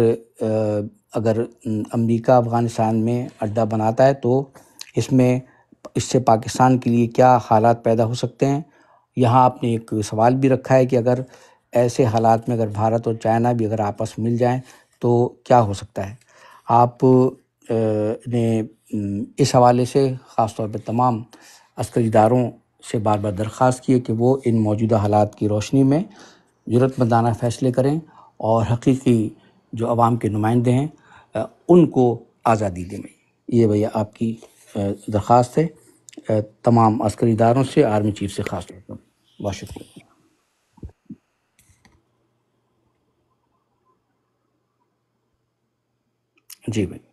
اگر امریکہ افغانستان میں اڈہ بناتا ہے تو اس سے پاکستان کے لیے کیا حالات پیدا ہو سکتے ہیں۔ یہاں آپ نے ایک سوال بھی رکھا ہے کہ اگر ایسے حالات میں اگر بھارت اور چائنا بھی اگر آپس مل جائیں تو کیا ہو سکتا ہے۔ آپ نے اس حوالے سے خاص طور پہ تمام عسکری اداروں سے بار بار درخواست کی ہے کہ وہ ان موجودہ حالات کی روشنی میں جرأت مندانہ فیصلے کریں، اور حقیقی جو عوام کے نمائندے ہیں ان کو آزادی دیں۔ یہ بھیا آپ کی درخواست ہے تمام عسکری اداروں سے، آرمی چیف سے خاص طور پر۔ بہت شکریہ۔ جی بھائی۔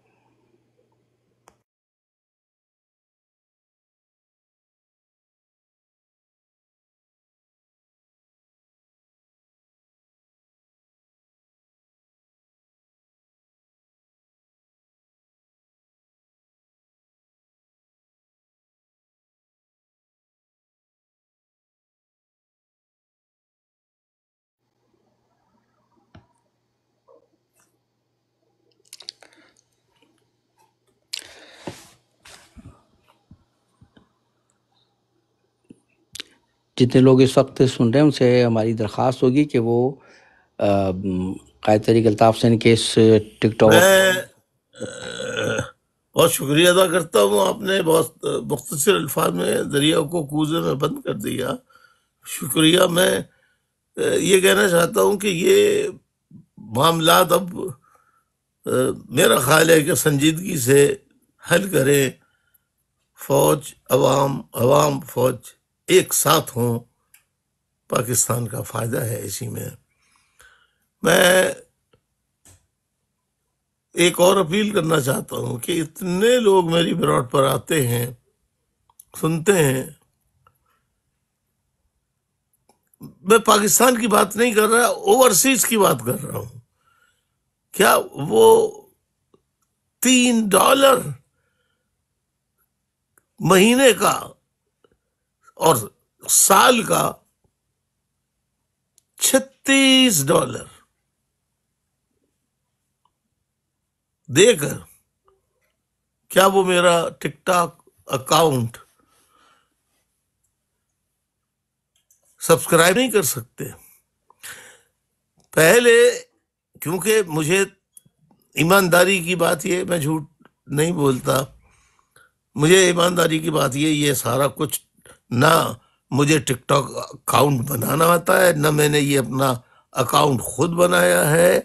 جتنے لوگ اس وقت سن رہے ہیں ان سے ہماری درخواست ہوگی کہ وہ قائد تحریک الطاف حسین کے اس ٹک ٹاک میں بہت شکریہ ادا کرتا ہوں، آپ نے بہت مختصر الفاظ میں دریا کو کوزے میں بند کر دیا، شکریہ۔ میں یہ کہنا چاہتا ہوں کہ یہ معاملات اب میرا خیال ہے کہ سنجیدگی سے حل کریں، فوج عوام فوج ایک ساتھ ہوں، پاکستان کا فائدہ ہے اسی میں۔ میں ایک اور اپیل کرنا چاہتا ہوں کہ اتنے لوگ میری براڈ پر آتے ہیں، سنتے ہیں، میں پاکستان کی بات نہیں کر رہا، اوورسیز کی بات کر رہا ہوں۔ کیا وہ $3 مہینے کا اور سال کا $36 دے کر کیا وہ میرا ٹک ٹاک اکاؤنٹ سبسکرائب نہیں کر سکتے. پہلے کیونکہ مجھے ایمانداری کی بات یہ، میں جھوٹ نہیں بولتا، مجھے ایمانداری کی بات یہ سارا کچھ نہ مجھے ٹک ٹاک اکاؤنٹ بنانا آتا ہے، نہ میں نے یہ اپنا اکاؤنٹ خود بنایا ہے.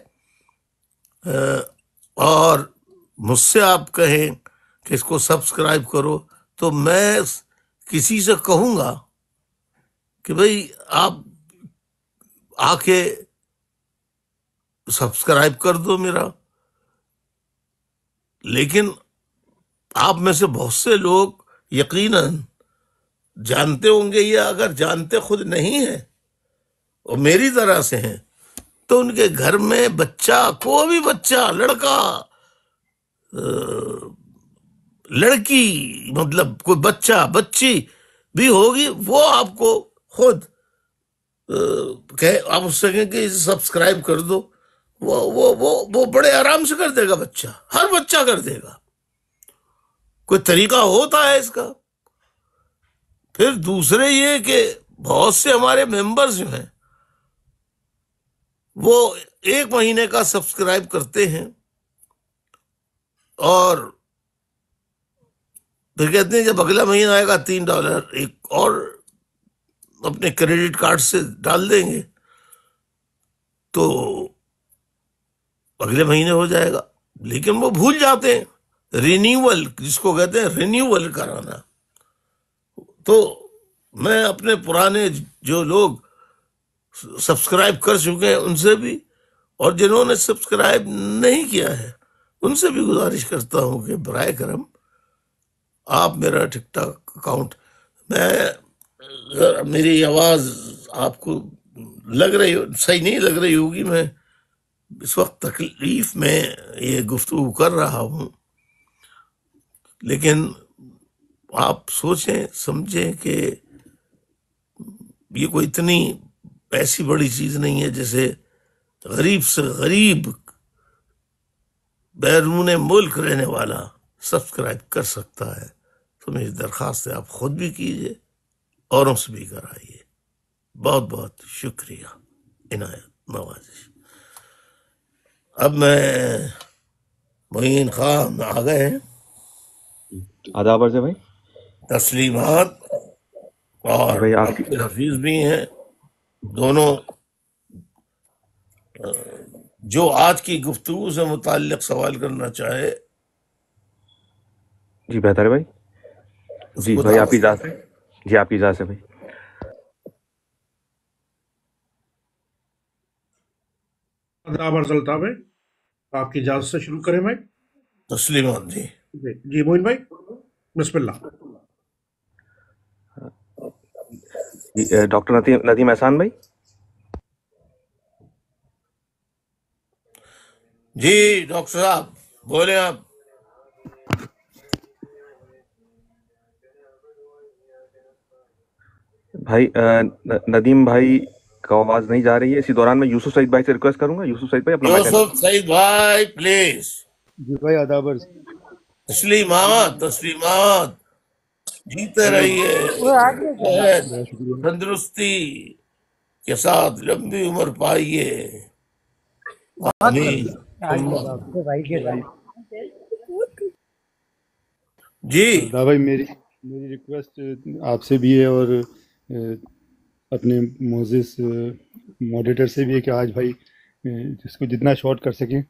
اور مجھ سے آپ کہیں کہ اس کو سبسکرائب کرو تو میں کسی سے کہوں گا کہ بھئی آپ آ کے سبسکرائب کر دو میرا. لیکن آپ میں سے بہت سے لوگ یقیناً جانتے ہوں گے، یا اگر جانتے خود نہیں ہیں اور میری طرح سے ہیں، تو ان کے گھر میں بچہ، کوئی بھی بچہ، لڑکا لڑکی، مطلب کوئی بچہ بچی بھی ہوگی، وہ آپ کو خود آپ اس سے کہیں کہ سبسکرائب کر دو، وہ بڑے آرام سے کر دے گا. بچہ، ہر بچہ کر دے گا. کوئی طریقہ ہوتا ہے اس کا. پھر دوسرے یہ کہ بہت سے ہمارے ممبرز جو ہیں وہ 1 مہینے کا سبسکرائب کرتے ہیں اور پھر کہتے ہیں جب اگلا مہینہ آئے گا $3 ایک اور اپنے کریڈٹ کارڈ سے ڈال دیں گے تو اگلے مہینے ہو جائے گا. لیکن وہ بھول جاتے ہیں. رینیول جس کو کہتے ہیں، رینیول کرانا. تو میں اپنے پرانے جو لوگ سبسکرائب کر چکے ہیں ان سے بھی، اور جنہوں نے سبسکرائب نہیں کیا ہے ان سے بھی گزارش کرتا ہوں کہ برائے کرم آپ میرا ٹک ٹاک اکاؤنٹ، میری آواز آپ کو لگ رہی صحیح نہیں لگ رہی ہوگی، میں اس وقت تکلیف میں یہ گفتگو کر رہا ہوں، لیکن آپ سوچیں سمجھیں کہ یہ کوئی اتنی ایسی بڑی چیز نہیں ہے جیسے غریب سے غریب بیرون ملک رہنے والا سبسکرائب کر سکتا ہے. تو میری درخواست ہے آپ خود بھی کیجئے، اوروں سے بھی کرائیے. بہت بہت شکریہ، عنایت نوازش. اب میں معین خان آ گئے ہیں. آداب عرض ہے بھائی. تسلیمات اور جی بھائی، آپ عبد الحفیظ بھی ہیں، دونوں جو آج کی گفتگو سے متعلق سوال کرنا چاہے جی بہتر ہے بھائی. اس جی کو بھائی، آپ کی دعوت. اجازت ہے. جی آپ کی اجازت ہے بھائی. آداب عرض الطاف ہے. آپ کی اجازت سے شروع کریں بھائی. تسلیمات جی. جی معین بھائی، بسم اللہ. جی ڈاکٹر ندیم احسان بھائی. جی ڈاکٹر صاحب بولیں آپ. بھائی ندیم بھائی کا آواز نہیں جا رہی ہے. اسی دوران میں یوسف سعید بھائی سے ریکویسٹ کروں گا. یوسف سعید بھائی اپنا مائک یوسف سعید بھائی پلیز. جی بھائی آداب عرض. تسلیمات تسلیمات. جیتے رہیے، صحت بہت شکریہ. تندرستی کے ساتھ لمبی عمر پائیے. آمین. جی دا بھائی میری ریکویسٹ آپ سے بھی ہے اور اپنے معزز ماڈریٹر سے بھی ہے کہ آج بھائی جس کو جتنا شارٹ کر سکیں.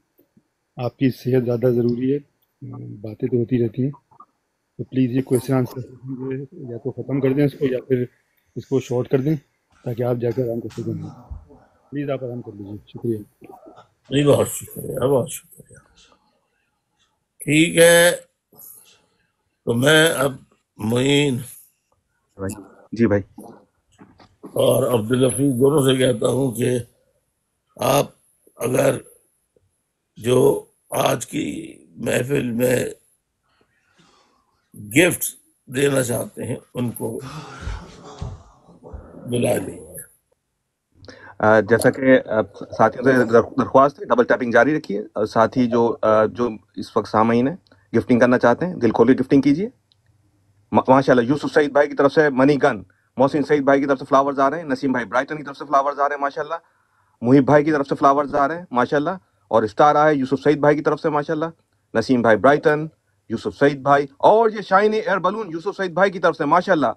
آپ کی صحت زیادہ ضروری ہے. باتیں تو ہوتی رہتی ہیں، تو پلیز یہ کویشچن آنسر یا تو ختم کر دیں اس کو یا پھر اس کو شارٹ کر دیں تاکہ آپ جا کے آرام کر سکیں. پلیز آپ آرام کر لیجیے. شکریہ. نہیں، بہت شکریہ بہت شکریہ. ٹھیک ہے، تو میں اب معین بھائی. جی بھائی. اور عبدالحفیظ دونوں سے کہتا ہوں کہ آپ اگر جو آج کی محفل میں گفٹ دینا چاہتے ہیں ان کو بلا لیجیے. جیسا کہ ساتھیوں سے درخواست ہے، ڈبل ٹیپنگ جاری رکھیے. اور ساتھ ہی جو اس وقت سامعین ہیں گفٹنگ کرنا چاہتے ہیں دل کھول کے گفٹنگ کیجیے. ماشاء اللہ یوسف سعید بھائی کی طرف سے منی گن محسن سعید بھائی کی طرف سے فلاورز آ رہے ہیں. نسیم بھائی برائٹن کی طرف سے فلاورز آ رہے ہیں ماشاءاللہ. محیب بھائی کی طرف سے فلاورز آ رہے ہیں ماشاءاللہ. اور اسٹار آیا ہے یوسف سعید بھائی کی طرف سے ماشاءاللہ. نسیم بھائی برائٹن, یوسف سعید بھائی, اور یہ شائن ایئر بلون یوسف سعید بھائی کی طرف سے ماشاءاللہ.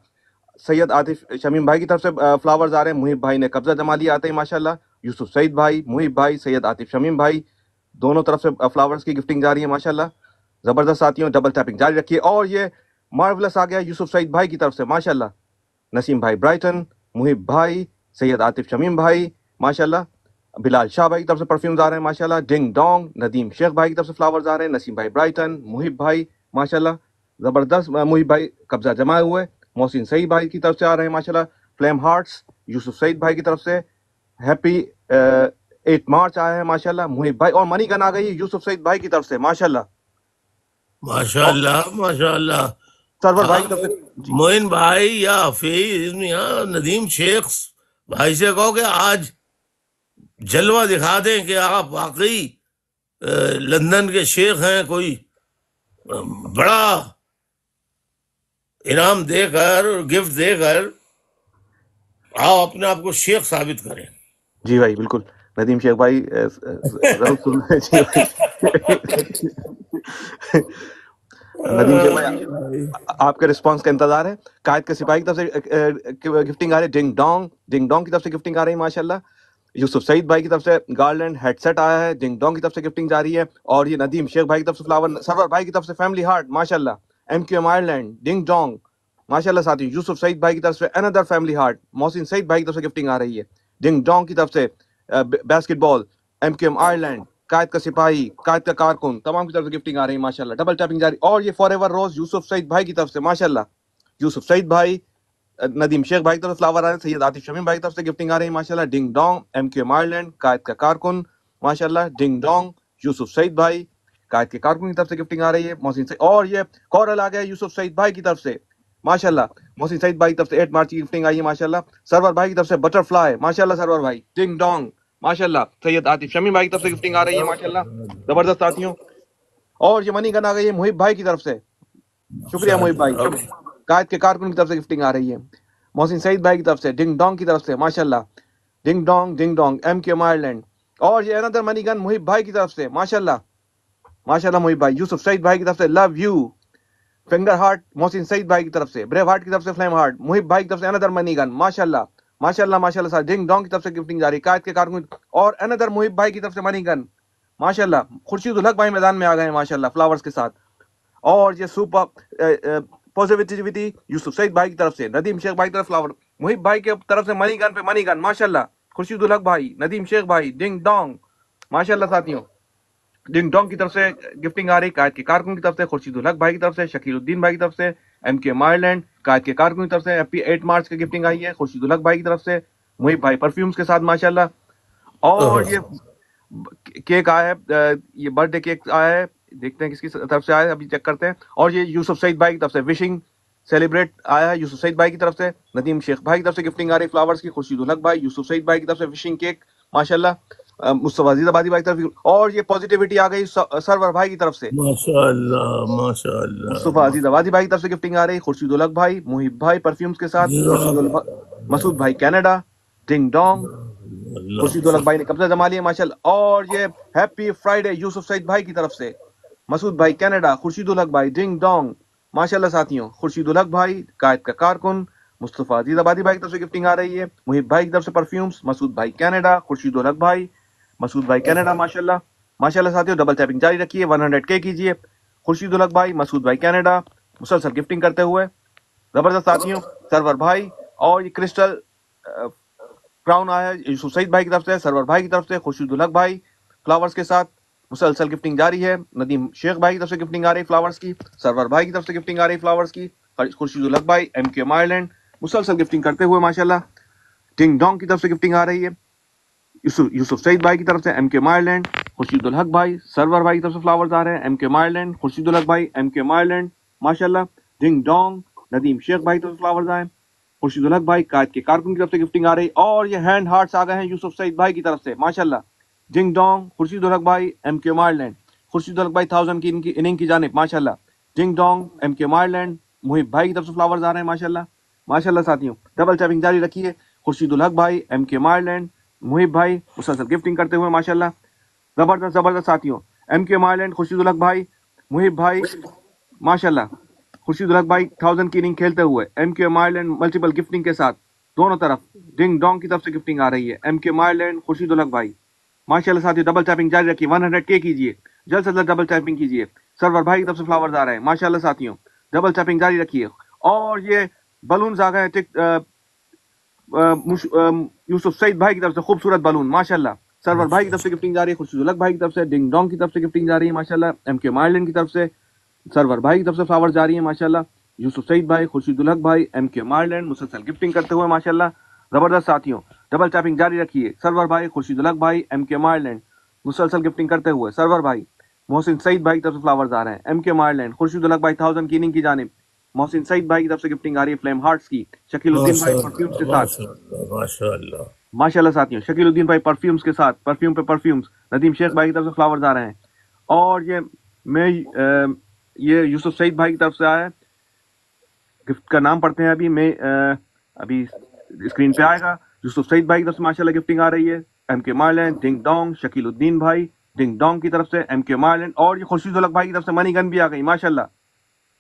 سید عاطف شمیم بھائی کی طرف سے فلاورز آ رہے ہیں. محیب بھائی نے قبضہ جما لیا آتے ہیں ماشاءاللہ. یوسف سعید بھائی, محیب بھائی, سید عاطف شمیم بھائی, دونوں طرف سے فلاورز کی گفٹنگ جاری ہے ماشاءاللہ. زبردست ساتھیوں, ڈبل ٹیپنگ جاری رکھیے. اور یہ مارولس آ گیا یوسف سعید بھائی کی طرف سے ماشاءاللہ. نسیم بھائی برائٹن, محیب بھائی, سید عاطف شمیم بھائی ماشاءاللہ. بلال شاہ بھائی کی طرف سے پرفیومز آ رہے ہیں ماشاءاللہ. ڈنگ ڈونگ ندیم شیخ بھائی کی طرف سے فلاورز آ رہے ہیں. نسیم بھائی برائٹن, محیب بھائی ماشاءاللہ زبردست. محیب بھائی قبضہ جمائے ہوئے. محسن سعید بھائی کی طرف سے آ رہے ہیں ماشاءاللہ. فلیم ہارٹس یوسف سعید بھائی کی طرف سے. ہیپی 8 مارچ آیا ہے ماشاءاللہ. محیب بھائی, اور منی گن آ گئی یوسف سعید بھائی کی طرف سے ماشاءاللہ. ماشاء اللہ ماشاء اللہ. سرور بھائی ہاں کی طرف سے معین بھائی یا حفیظ میاں ندیم شیخ بھائی سے کہو کہ آج جلوہ دکھا دیں کہ آپ واقعی لندن کے شیخ ہیں. کوئی بڑا انعام دے کر اور گفٹ دے کر آپ اپنے آپ کو شیخ ثابت کریں. جی بھائی بالکل. ندیم شیخ بھائی ضرور سن رہے ہیں. جی بھائی. ندیم شیخ بھائی آپ کے رسپانس کا انتظار ہے. قائد کے سپاہی کی طرف سے گفٹنگ آ رہی ہے. ڈنگ ڈونگ کی طرف سے گفٹنگ آ رہی ہے ماشاءاللہ. یوسف سعید بھائی کی طرف سے گارلینڈ ہیڈ سیٹ آیا ہے. ڈنگ ڈونگ کی طرف سے گفٹنگ جاری ہے. اور یہ ندیم شیخ بھائی کی طرف سے فلاور. سرور بھائی کی طرف سے فیملی ہارٹ ماشاءاللہ. M Q M Ireland ding dong ماشاءاللہ ساتھی. یوسف سعید بھائی کی طرف سے اندر فیملی ہارٹ. محسن سعید بھائی کی طرف سے گفٹنگ آ رہی ہے. ڈنگ ڈونگ کی طرف سے باسکٹ بال, ایم کیو ایم آئرلینڈ, قائد کا سپاہی, قائد کا کارکن, تمام کی طرف سے گفٹنگ آ رہی ہے ماشاءاللہ. ڈبل ٹیپنگ جاری. اور یہ فار ایور روز یوسف سعید بھائی کی طرف سے ماشاءاللہ. یوسف سعید بھائی, ندیم شیخ بھائی کی طرف فلاور آ رہے ہیں. سید عاطف شمیم بھائی کی طرف سے گفٹنگ آ رہی ہے ماشاءاللہ. Ding dong M Q M Ireland, قائد کا کارکن ماشاءاللہ. ڈنگ ڈونگ یوسف سعید بھائی, قائد کے کارکن کی طرف سے گفٹنگ آ رہی ہے. محسن سعید, اور یہ کورل آ گیا یوسف سعید بھائی کی طرف سے ماشاءاللہ. محسن سعید بھائی کی طرف سے 8 مارچ کی گفٹنگ آئی ہے ماشاءاللہ. سرور بھائی کی طرف سے بٹر فلائی ماشاءاللہ. سرور بھائی ڈنگ ڈونگ ماشاءاللہ. سید عاطف شمیم بھائی کی طرف سے گفٹنگ آ رہی ہے ماشاءاللہ. زبردست ساتھیوں. اور یہ منی گن آ گئی ہے محیب بھائی کی طرف سے. شکریہ محیب بھائی. قائد کے کارکن کی طرف سے گفٹنگ آ رہی ہے. محسن سعید بھائی کی طرف سے ڈنگ ڈونگ کی طرف سے ماشاءاللہ. Ding dong M Q M Ireland. اور یہ اندر منی گن محیب بھائی کی طرف سے ماشاءاللہ ماشاءاللہ. محیب بھائی یوسف سعید بھائی کی طرف سے لو یو فنگر ہارٹ. محسن سعید بھائی کی طرف سے بریو ہارٹ کی طرف سے فلیم ہارٹ. محیب بھائی کی طرف سے اندر منی گن ماشاءاللہ ماشاءاللہ ماشاءاللہ ساتھ. ڈنگ ڈونگ کی طرف سے گفٹنگ جاری. قائد کے کارکن اور اندر محیب بھائی کی طرف سے منی گن ماشاءاللہ. خورشید الحق بھائی میدان میں آ گئے ہیں ماشاءاللہ فلاورز کے ساتھ. اور یہ سپر پازیٹیوٹی یوسف سعید بھائی کی طرف سے. ندیم شیخ بھائی کی طرف فلاور. محیب بھائی کی طرف سے منی گن پہ منی گن ماشاءاللہ. خورشید الحق بھائی, ندیم شیخ بھائی, ڈنگ ڈونگ ماشاءاللہ ساتھیوں. ڈنگ ڈونگ کی طرف سے گفٹنگ آ رہی. قائد کے کارکن کی طرف سے خورشید الحق بھائی کی طرف سے. شکیل الدین بھائی کی طرف سے ایم کیو ایم آئرلینڈ, قائد کے کارکن کی طرف سے. ہیپی 8 مارچ کی گفٹنگ آئی ہے خورشید الحق بھائی کی طرف سے. محیب بھائی پرفیومز کے ساتھ ماشاءاللہ. اور یہ کیک آیا ہے, یہ برتھ ڈے کیک آیا ہے. دیکھتے ہیں کس کی طرف سے آیا ہے, ابھی چیک کرتے ہیں. اور یہ یوسف سعید بھائی کی طرف سے وشنگ سیلیبریٹ آیا ہے یوسف سعید بھائی کی طرف سے. ندیم شیخ بھائی کی طرف سے گفٹنگ آ رہی فلاورز کی. خورشید الحق بھائی, یوسف سعید بھائی کی طرف سے وشنگ کیک ماشاءاللہ. مصطفیٰ عزیز آبادی بھائی کی طرف. اور یہ پازیٹیوٹی آ گئی سرور بھائی کی طرف سے ماشاءاللہ ماشاءاللہ. مصطفیٰ عزیز آبادی بھائی کی طرف سے گفٹنگ آ رہی. خورشید الحق بھائی, محیب بھائی پرفیومز کے ساتھ. مسعود بھائی کینیڈا, ڈنگ ڈونگ. خورشید الحق بھائی نے قبضہ جما لیا ماشاءاللہ. اور یہ ہیپی فرائیڈے یوسف سعید بھائی کی طرف سے. مسعود بھائی کینیڈا, خورشید الحق بھائی ڈنگ ڈونگ ماشاءاللہ ساتھیوں. خورشید الحق بھائی, قائد کا کارکن. مصطفیٰ عزیز آبادی بھائی کی طرف سے گفٹنگ آ رہی ہے. محیب بھائی کی طرف سے پرفیومز. مسعود بھائی کینیڈا, خورشید الحق بھائی, مسعود بھائی کینیڈا ماشاءاللہ ماشاءاللہ ساتھیوں. ڈبل ٹیپنگ جاری رکھیے. 100K کیجیے. خورشید الحق بھائی, مسعود بھائی کینیڈا مسلسل گفٹنگ کرتے ہوئے. زبردست ساتھیوں. سرور بھائی, اور یہ کرسٹل کراؤن آیا ہے یوسف سعید بھائی کی طرف سے. سرور بھائی کی طرف سے خورشید الحق بھائی فلاورز کے ساتھ مسلسل گفٹنگ جاری ہے. ندیم شیخ بھائی کی طرف سے گفٹنگ آ رہی فلاورز کی. سرور بھائی کی طرف سے گفٹنگ آ رہی فلاورز کی. خورشید الحق بھائی, ایم کیو ایم آئرلینڈ مسلسل گفٹنگ کرتے ہوئے ماشاءاللہ. ڈنگ ڈونگ کی طرف سے گفٹنگ آ رہی ہے یوسف سعید بھائی کی طرف سے. M Q M Ireland Khurshid ul-Haq بھائی. سرور بھائی کی طرف سے فلاورز آ رہے ہیں. M Q M Ireland Khurshid ul-Haq بھائی, ایم کیو ایم آئرلینڈ ماشاءاللہ. ڈنگ ڈونگ ندیم شیخ بھائی کی طرف سے فلاورز آئے. خورشید الحق بھائی, قائد کے کارکن کی طرف سے گفٹنگ آ رہی. اور یہ ہینڈ ہارٹس آ گئے ہیں یوسف سعید بھائی کی طرف سے ماشاءاللہ. ڈنگ ڈونگ خورشید الحق بھائی, M Q M Ireland. Khurshid ul-Haq بھائی 1000 کی اننگ کی جانب ماشاءاللہ. Ding dong M Q M Ireland. Muhib بھائی کی طرف سے فلاورز آ رہے ہیں ماشاءاللہ. ماشاءاللہ ساتھیوں. ڈبل ٹیپنگ جاری رکھیے. خورشید الحق بھائی, ایم کے مائرلینڈ, محب بھائی مسلسل گفٹنگ کرتے ہوئے ماشاءاللہ. زبردست زبردست ساتھیوں. ایم کے مائرلینڈ, خورشید الحق بھائی, محب بھائی ماشاءاللہ. خورشید الحق بھائی 1000 کی اننگ کھیلتے ہوئے. ایم کے مائرلینڈ ملٹیپل گفٹنگ کے ساتھ دونوں طرف ڈنگ ڈونگ کی طرف سے گفٹنگ آ رہی ہے. ایم کے مائرلینڈ, خورشید الحق بھائی ماشاءاللہ ساتھیوں. ڈبل ٹیپنگ جاری رکھیے. 100K کیجیے, جلد سے جلد ڈبل ٹیپنگ کیجیے. سرور بھائی کی طرف سے فلاورز آ رہے ہیں ماشاءاللہ ساتھیوں. ڈبل ٹیپنگ جاری رکھیے. اور یہ بلونز آ گئے یوسف سعید بھائی کی طرف سے, خوبصورت بلون ماشاءاللہ. سرور بھائی کی طرف سے گفٹنگ جا رہی ہے. خورشید الحق بھائی کی طرف سے ڈنگ ڈونگ کی طرف سے گفٹنگ جا رہی ہے ماشاءاللہ. ایم کے مائرلینڈ کی طرف سے سرور بھائی کی طرف سے فلاورز جاری ہیں ماشاءاللہ. یوسف سعید بھائی, خورشید الحق بھائی, ایم کے مائرلینڈ مسلسل گفٹنگ کرتے ہوئے ماشاءاللہ. زبردست ساتھیوں. ڈبل ٹیپنگ جاری رکھیے. سرور بھائی, خورشید الحق بھائی, ایم کے مائرلینڈ مسلسل گفٹنگ کرتے ہوئے. سرور بھائی, محسن سعید بھائی کی طرف سے فلاورز آ رہے ہیں. ایم کے مائرلینڈ, خورشید الحق بھائی 1000 کی اننگ کی جانب. محسن سعید بھائی کی طرف سے گفٹنگ آ رہی ہے فلیم ہارٹس کی. شکیل الدین بھائی پرفیومز کے ساتھ ماشاءاللہ ماشاءاللہ ساتھیوں. شکیل الدین بھائی پرفیومز کے ساتھ, پرفیوم پہ پرفیومز. ندیم شیخ بھائی کی طرف سے فلاورز آ رہے ہیں. اور یہ یوسف سعید بھائی کی طرف سے آیا ہے. گفٹ کا نام پڑھتے ہیں ابھی اسکرین پہ آئے گا. یوسف سعید بھائی کی طرف سے ماشاءاللہ گفٹنگ آ رہی ہے. ایم کے مائرلینڈ, ڈنگ ڈونگ. شکیل الدین بھائی ڈنگ ڈونگ کی طرف سے ایم کے مائرلینڈ. اور یہ خورشید الحق بھائی کی طرف سے منی گن بھی آ گئی ماشاءاللہ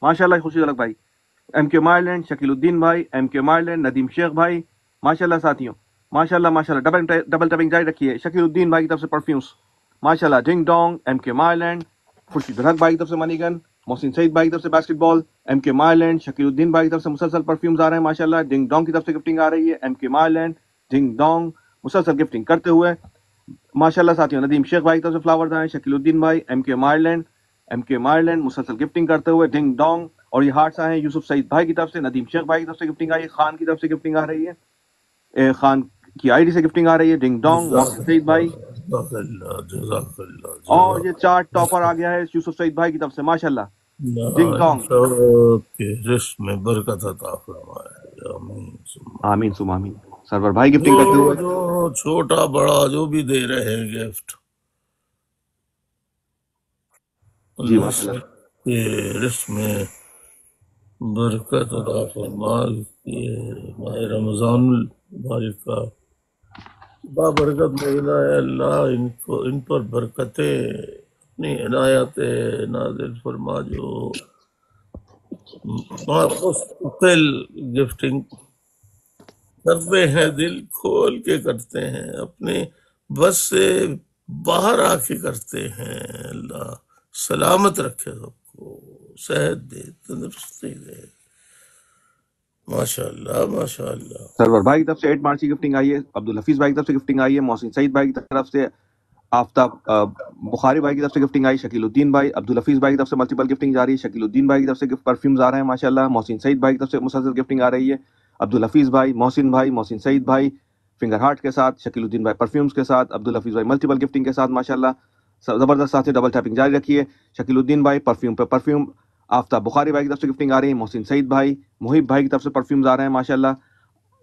ماشاءاللہ. خورشید الحق بھائی, ایم کے مائرلینڈ, شکیل الدین بھائی, ایم کے مائرلینڈ, ندیم شیخ بھائی ماشاءاللہ ساتھیوں. ماشاءاللہ ماشاءاللہ. ڈبل ٹیپنگ جاری رکھیے. شکیل الدین بھائی کی طرف سے پرفیومز ماشاءاللہ. ڈنگ ڈونگ, ایم کے مائرلینڈ, خورشید الحق بھائی کی طرف سے منی گن. محسن سعید بھائی کی طرف سے باسکٹ بال. ایم کے مائرلینڈ, شکیل الدین بھائی کی طرف سے مسلسل پرفیومز آ رہے ہیں ماشاءاللہ. ڈنگ ڈونگ کی طرف سے گفٹنگ آ رہی ہے. ایم کے مائرلینڈ, ڈنگ ڈونگ مسلسل گفٹنگ کرتے ہوئے ماشاءاللہ ساتھیوں. ندیم شیخ بھائی کی طرف سے فلاورز آئے. شکیل الدین بھائی, ایم کے مائرلینڈ مسلسل گفٹنگ کرتے ہوئے ڈنگ ڈونگ. اور یہ ہارٹس آئے ہیں یوسف سعید بھائی کی طرف سے. ندیم شیخ بھائی کی طرف سے گفٹنگ آئی ہے. خان کی طرف سے گفٹنگ آ رہی ہے. خان کی آئی ڈی سے گفٹنگ آ رہی ہے. ڈنگ ڈونگ. محسن سعید بھائی. جزاک اللہ اور یہ چارٹ ٹاپر آ گیا ہے یوسف سعید بھائی کی طرف سے ماشاءاللہ. Ding Dong. سب کے رزق میں برکت عطا فرمائے. آمین ثم آمین. سرور بھائی گفٹنگ کرتے ہوئے. جو چھوٹا بڑا جو بھی دے رہے ہیں گفٹ, جی اللہ ماشاءاللہ. سب کے رزق میں برکت عطا فرمائے. یہ ماہ رمضان المبارک کا بابرکت مہینہ ہے. اللہ ان پر برکتیں اپنی عنایت نازل فرما. جو مستقل گفٹنگ کرتے ہیں, دل کھول کے کرتے ہیں, اپنے بس سے باہر آ کے کرتے ہیں. اللہ سلامت رکھے سب کو, صحت دے, تندرستی دے. ماشاءاللہ ماشاءاللہ. سرور بھائی کی طرف سے 8 مارچ کی گفٹنگ آئی ہے. عبدالحفیظ بھائی کی طرف سے گفٹنگ آئی ہے. محسن سعید بھائی کی طرف سے آفتاب بخاری بھائی کی طرف سے گفٹنگ آئی. شکیل الدین بھائی, عبدالحفیظ بھائی کی طرف سے ملٹیپل گفٹنگ جاری ہے. شکیل الدین بھائی کی طرف سے پرفیومز آ رہے ہیں ماشاءاللہ. محسن سعید بھائی کی طرف سے مسلسل گفٹنگ آ رہی ہے. عبدالحفیظ بھائی, محسن سعید بھائی فنگر ہارٹ کے ساتھ. شکیل الدین بھائی پرفیومز کے ساتھ. عبدالحفیظ بھائی ملٹیپل گفٹنگ کے ساتھ ماشاءاللہ. زبردست ساتھ ڈبل ٹیپنگ جاری رکھیے. شکیل الدین بھائی پرفیوم پہ پرفیوم. آفتاب بخاری بھائی کی طرف سے گفٹنگ آ رہی ہے. محسن سعید بھائی, محب بھائی کی طرف سے پرفیومز آ رہے ہیں ماشاءاللہ.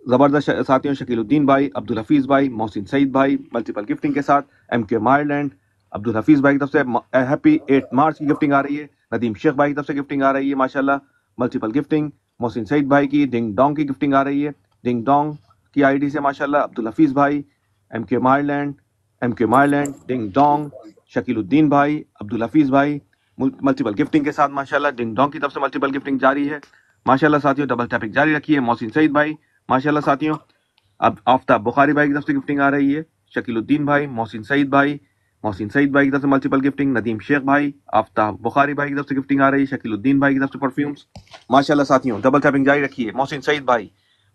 زبردست ساتھیوں. شکیل الدین بھائی, عبدالحفیظ بھائی, محسن سعید بھائی ملٹیپل گفٹنگ کے ساتھ. ایم کے مائرلینڈ, عبدالحفیظ بھائی کی طرف سے ہیپی 8 مارچ کی گفٹنگ آ رہی ہے. ندیم شیخ بھائی کی طرف سے گفٹنگ آ رہی ہے ماشاءاللہ. Multiple gifting. محسن سعید بھائی کی ڈنگ ڈونگ کی گفٹنگ آ رہی ہے. ڈنگ ڈونگ کی آئی ڈی سے ماشاءاللہ. عبدالحفیظ بھائی, ایم کے مائرلینڈ, ڈنگ ڈونگ. شکیل الدین بھائی, عبدالحفیظ بھائی ملٹیپل گفٹنگ کے ساتھ ماشاءاللہ. ڈنگ ڈونگ کی طرف سے ملٹیپل گفٹنگ جاری ہے ماشاءاللہ ساتھیوں. ڈبل ٹیپنگ جاری رکھیے. محسن سعید بھائی ماشاءاللہ ساتھیوں. اب آفتاب بخاری بھائی کی طرف سے گفٹنگ آ رہی ہے. شکیل الدین بھائی, محسن سعید بھائی کی طرف سے ملٹیپل گفٹنگ. ندیم شیخ بھائی, آفتاب بخاری بھائی کی طرف سے گفٹنگ آ رہی ہے. شکیل الدین بھائی کی طرف سے پرفیومز ماشاءاللہ ساتھیوں. ڈبل ٹیپنگ جاری رکھیے. محسن سعید بھائی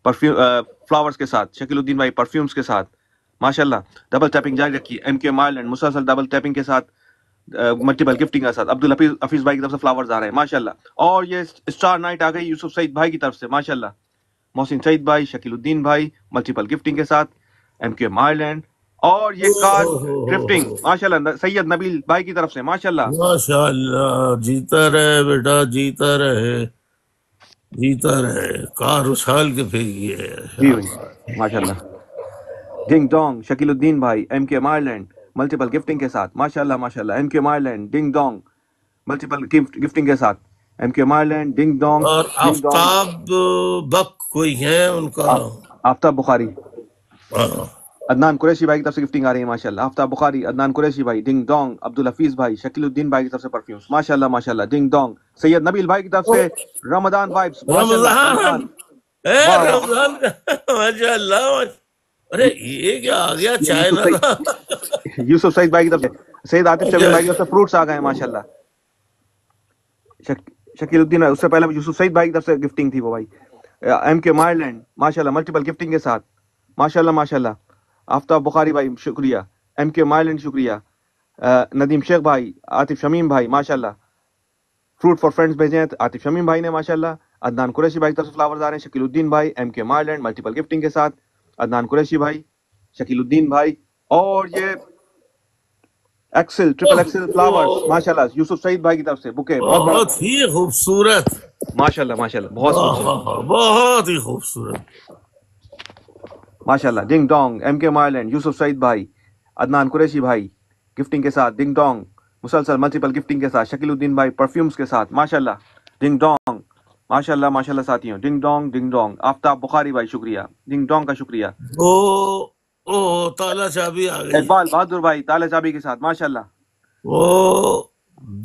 فلاورز کے ساتھ. شکیل الدین بھائی پرفیومز کے ساتھ ماشاءاللہ. ڈبل ٹیپنگ جاری رکھیے. ایم کے مائرلینڈ مسلسل ڈبل ٹیپنگ کے ساتھ ملٹیپل گفٹنگ کے ساتھ. عبدالحفیظ بھائی کی طرف سے فلاورز آ رہے ہیں ماشاءاللہ. اور یہ اسٹار نائٹ آ گئی یوسف سعید بھائی کی طرف سے ماشاءاللہ. محسن سعید بھائی, شکیل الدین بھائی ملٹیپل گفٹنگ کے ساتھ. ایم کے مائرلینڈ. اور یہ کار ڈرفٹنگ ماشاءاللہ سید نبیل بھائی کی طرف سے ماشاءاللہ. ماشاءاللہ. جیتا رہے بیٹا, جیتا رہے. کار اچھال کے پھینکیے. جی بھائی ماشاءاللہ. Ding Dong. شکیل الدین بھائی, ایم کے مائرلینڈ ملٹیپل گفٹنگ کے ساتھ ماشاءاللہ. ایم کے مائرلینڈ, ڈنگ ڈونگ ملٹیپل گفٹنگ کے ساتھ. ایم کے مائرلینڈ، ڈنگ ڈونگ اور ڈنگ ڈونگ، آفتاب بک کوئی ہے ان کا؟ آفتاب بخاری، ہاں، عدنان قریشی بھائی کی طرف سے گفٹنگ آ رہی ہے ماشاءاللہ. آفتاب بخاری، عدنان قریشی بھائی، ڈنگ ڈونگ. عبدالحفیظ بھائی، شکیل الدین بھائی کی طرف سے پرفیومز ماشاءاللہ ماشاءاللہ. Ding Dong. سید نبیل بھائی کی طرف سے رمضان وائبس ماشاءاللہ. رمضان، رمضان، اے واہ واہ. رمضان ماشاء اللہ. ارے یہ کیا آ گیا یوسف چائنا سعید، کا؟ یوسف سعید بھائی کی طرف سے، سید عاطف شمیم بھائی کی طرف سے فروٹس آ گئے ہیں ماشاءاللہ. شکیل الدین، اس سے پہلے یوسف سعید بھائی کی طرف سے گفٹنگ تھی وہ بھائی. ایم کے مائرلینڈ ماشاءاللہ ملٹیپل گفٹنگ کے ساتھ ماشاءاللہ ماشاءاللہ. آفتاب بخاری بھائی شکریہ. ایم کے مائرلینڈ شکریہ. ندیم شیخ بھائی، عاطف شمیم بھائی ماشاءاللہ. فروٹ فار فرینڈز بھیجے ہیں عاطف شمیم بھائی نے ماشاءاللہ. عدنان قریشی بھائی کی طرف سے فلاورز آ رہے ہیں. شکیل الدین بھائی، ایم کے مائرلینڈ ملٹیپل گفٹنگ کے ساتھ. عدنان قریشی بھائی، شکیل الدین بھائی، اور یہ ایکسل ٹرپل ایکسل فلاورز ماشاءاللہ. یوسف سعید بھائی کی طرف سے بکے بہت بڑا بہت ہی خوبصورت، ماشاءاللہ ماشاءاللہ، بہت خوبصورت بہت ہی خوبصورت. ماشاءاللہ. ڈنگ ڈونگ، ایم کے مائرلینڈ، یوسف سعید بھائی، عدنان قریشی بھائی گفٹنگ کے ساتھ. ڈنگ ڈونگ مسلسل ملٹیپل گفٹنگ کے ساتھ. شکیل الدین بھائی پرفیومز کے ساتھ ماشاءاللہ. ڈنگ ڈونگ ماشاءاللہ ماشاءاللہ ساتھیوں. ڈنگ ڈونگ ڈنگ ڈونگ. آفتاب بخاری بھائی شکریہ. ڈنگ ڈونگ کا شکریہ. او تالا چابی آ گئی. اقبال بہادر بھائی تالے چابی کے ساتھ ماشاءاللہ. وہ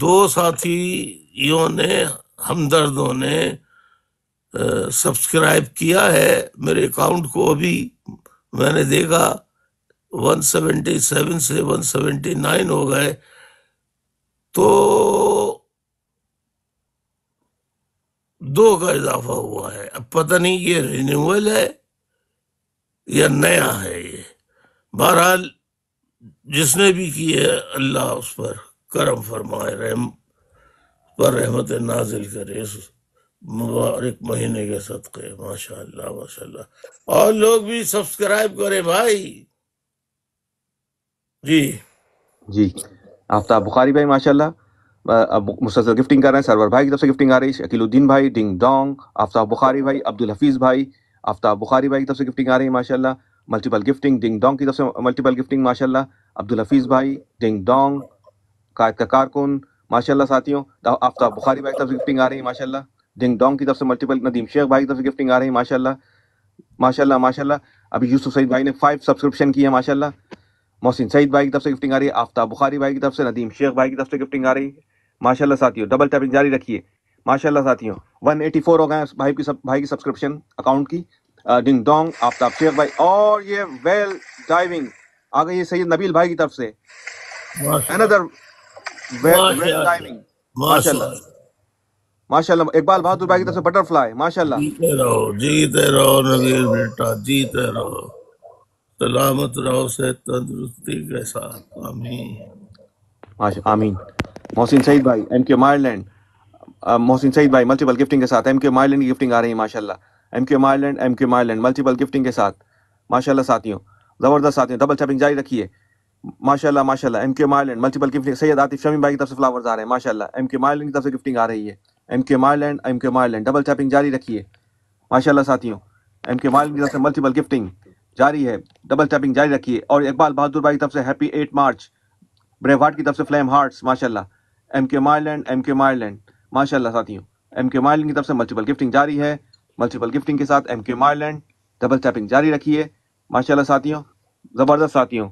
دو ساتھیوں نے، ہمدردوں نے سبسکرائب کیا ہے میرے اکاؤنٹ کو. ابھی میں نے دیکھا 177 سے 179 ہو گئے. تو 2 کا اضافہ ہوا ہے. اب پتہ نہیں یہ رینیول ہے یا نیا ہے. یہ بہرحال جس نے بھی کی ہے اللہ اس پر کرم فرمائے، پر رحمت نازل کرے اس مبارک مہینے کے صدقے. ماشاء اللہ ماشاء اللہ. اور لوگ بھی سبسکرائب کریں بھائی. جی جی. آفتاب بخاری بھائی ماشاءاللہ اب مسلسل گفٹنگ کر رہے ہیں. سرور بھائی کی طرف سے گفٹنگ آ رہی ہے. شکیل الدین بھائی، ڈنگ ڈونگ. آفتاب بخاری بھائی، عبدالحفیظ بھائی، آفتاب بخاری بھائی کی طرف سے گفٹنگ آ رہی ہے ماشاءاللہ. Multiple gifting. ڈنگ ڈونگ کی طرف سے ملٹیپل گفٹنگ ماشاءاللہ. عبدالحفیظ بھائی، ڈنگ ڈونگ. قائد کا کارکن ماشاءاللہ ساتھیوں. آفتاب بخاری بھائی کی طرف سے گفٹنگ آ رہی ہے ماشاءاللہ. ڈنگ ڈونگ کی طرف سے ملٹیپل. ندیم شیخ بھائی کی طرف سے گفٹنگ آ رہی ہے ماشاءاللہ ماشاءاللہ ماشاءاللہ. ابھی یوسف سعید بھائی نے 5 سبسکرپشن کی ہے ماشاءاللہ. محسن سعید بھائی کی طرف سے گفٹنگ آ رہی ہے. آفتاب بخاری بھائی کی طرف سے. ندیم شیخ بھائی کی طرف سے گفٹنگ آ رہی ہے ماشاءاللہ ساتھیوں. ڈبل ٹیپنگ جاری رکھیے ماشاءاللہ ساتھیوں. 184 ہو گئے ہیں بھائی کی سبسکرپشن اکاؤنٹ کی. ڈنگ ڈونگ، آفتاب شیخ بھائی. اور یہ ویل ڈائیونگ آ گئی ہے سید نبیل بھائی کی طرف سے. اندر ویل ڈائیونگ ماشاءاللہ ماشاءاللہ. اقبال بہادر بھائی کی طرف سے بٹر فلائی ماشاءاللہ. جیتے رہو نویر بیٹا، جیتے رہو، سلامت رہو، صحت تندرستی کے ساتھ. آمین آمین. محسن سعید بھائی، ایم کے مائرلینڈ. محسن سعید بھائی ملٹیپل گفٹنگ کے ساتھ. ایم کے مائرلینڈ کی گفٹنگ آ رہی ہے ماشاءاللہ. ایم کے مائرلینڈ ملٹیپل گفٹنگ کے ساتھ ماشاءاللہ ساتھیوں. زبردست ساتھیوں. ڈبل ٹیپنگ جاری رکھیے ماشاءاللہ ماشاءاللہ. ایم کے مائرلینڈ ملٹیپل گفٹنگ. سید عاطف شمیم بھائی کی طرف سے فلاورز آ رہے ہیں ماشاءاللہ. ایم کے مائرلینڈ کی طرف سے گفٹنگ آ رہی ہے. ایم کے مائرلینڈ ڈبل ٹیپنگ جاری رکھیے ماشاءاللہ ساتھیوں. ایم کے مائرلینڈ کی طرف سے ملٹیپل گفٹنگ جاری ہے. ڈبل ٹیپنگ جاری رکھیے. اور اقبال بہادر بھائی کی طرف سے ہیپی 8 مارچ. بریو ہارٹ کی طرف سے فلیم ہارٹس ماشاءاللہ. ایم کے مائرلینڈ ماشاءاللہ ساتھیوں. ایم کے مائرلینڈ کی طرف سے ملٹیپل گفٹنگ جاری ہے. ملٹیپل گفٹنگ کے ساتھ ایم کے مائرلینڈ. ڈبل ٹیپنگ جاری رکھیے ماشاءاللہ ساتھیوں. زبردست ساتھیوں.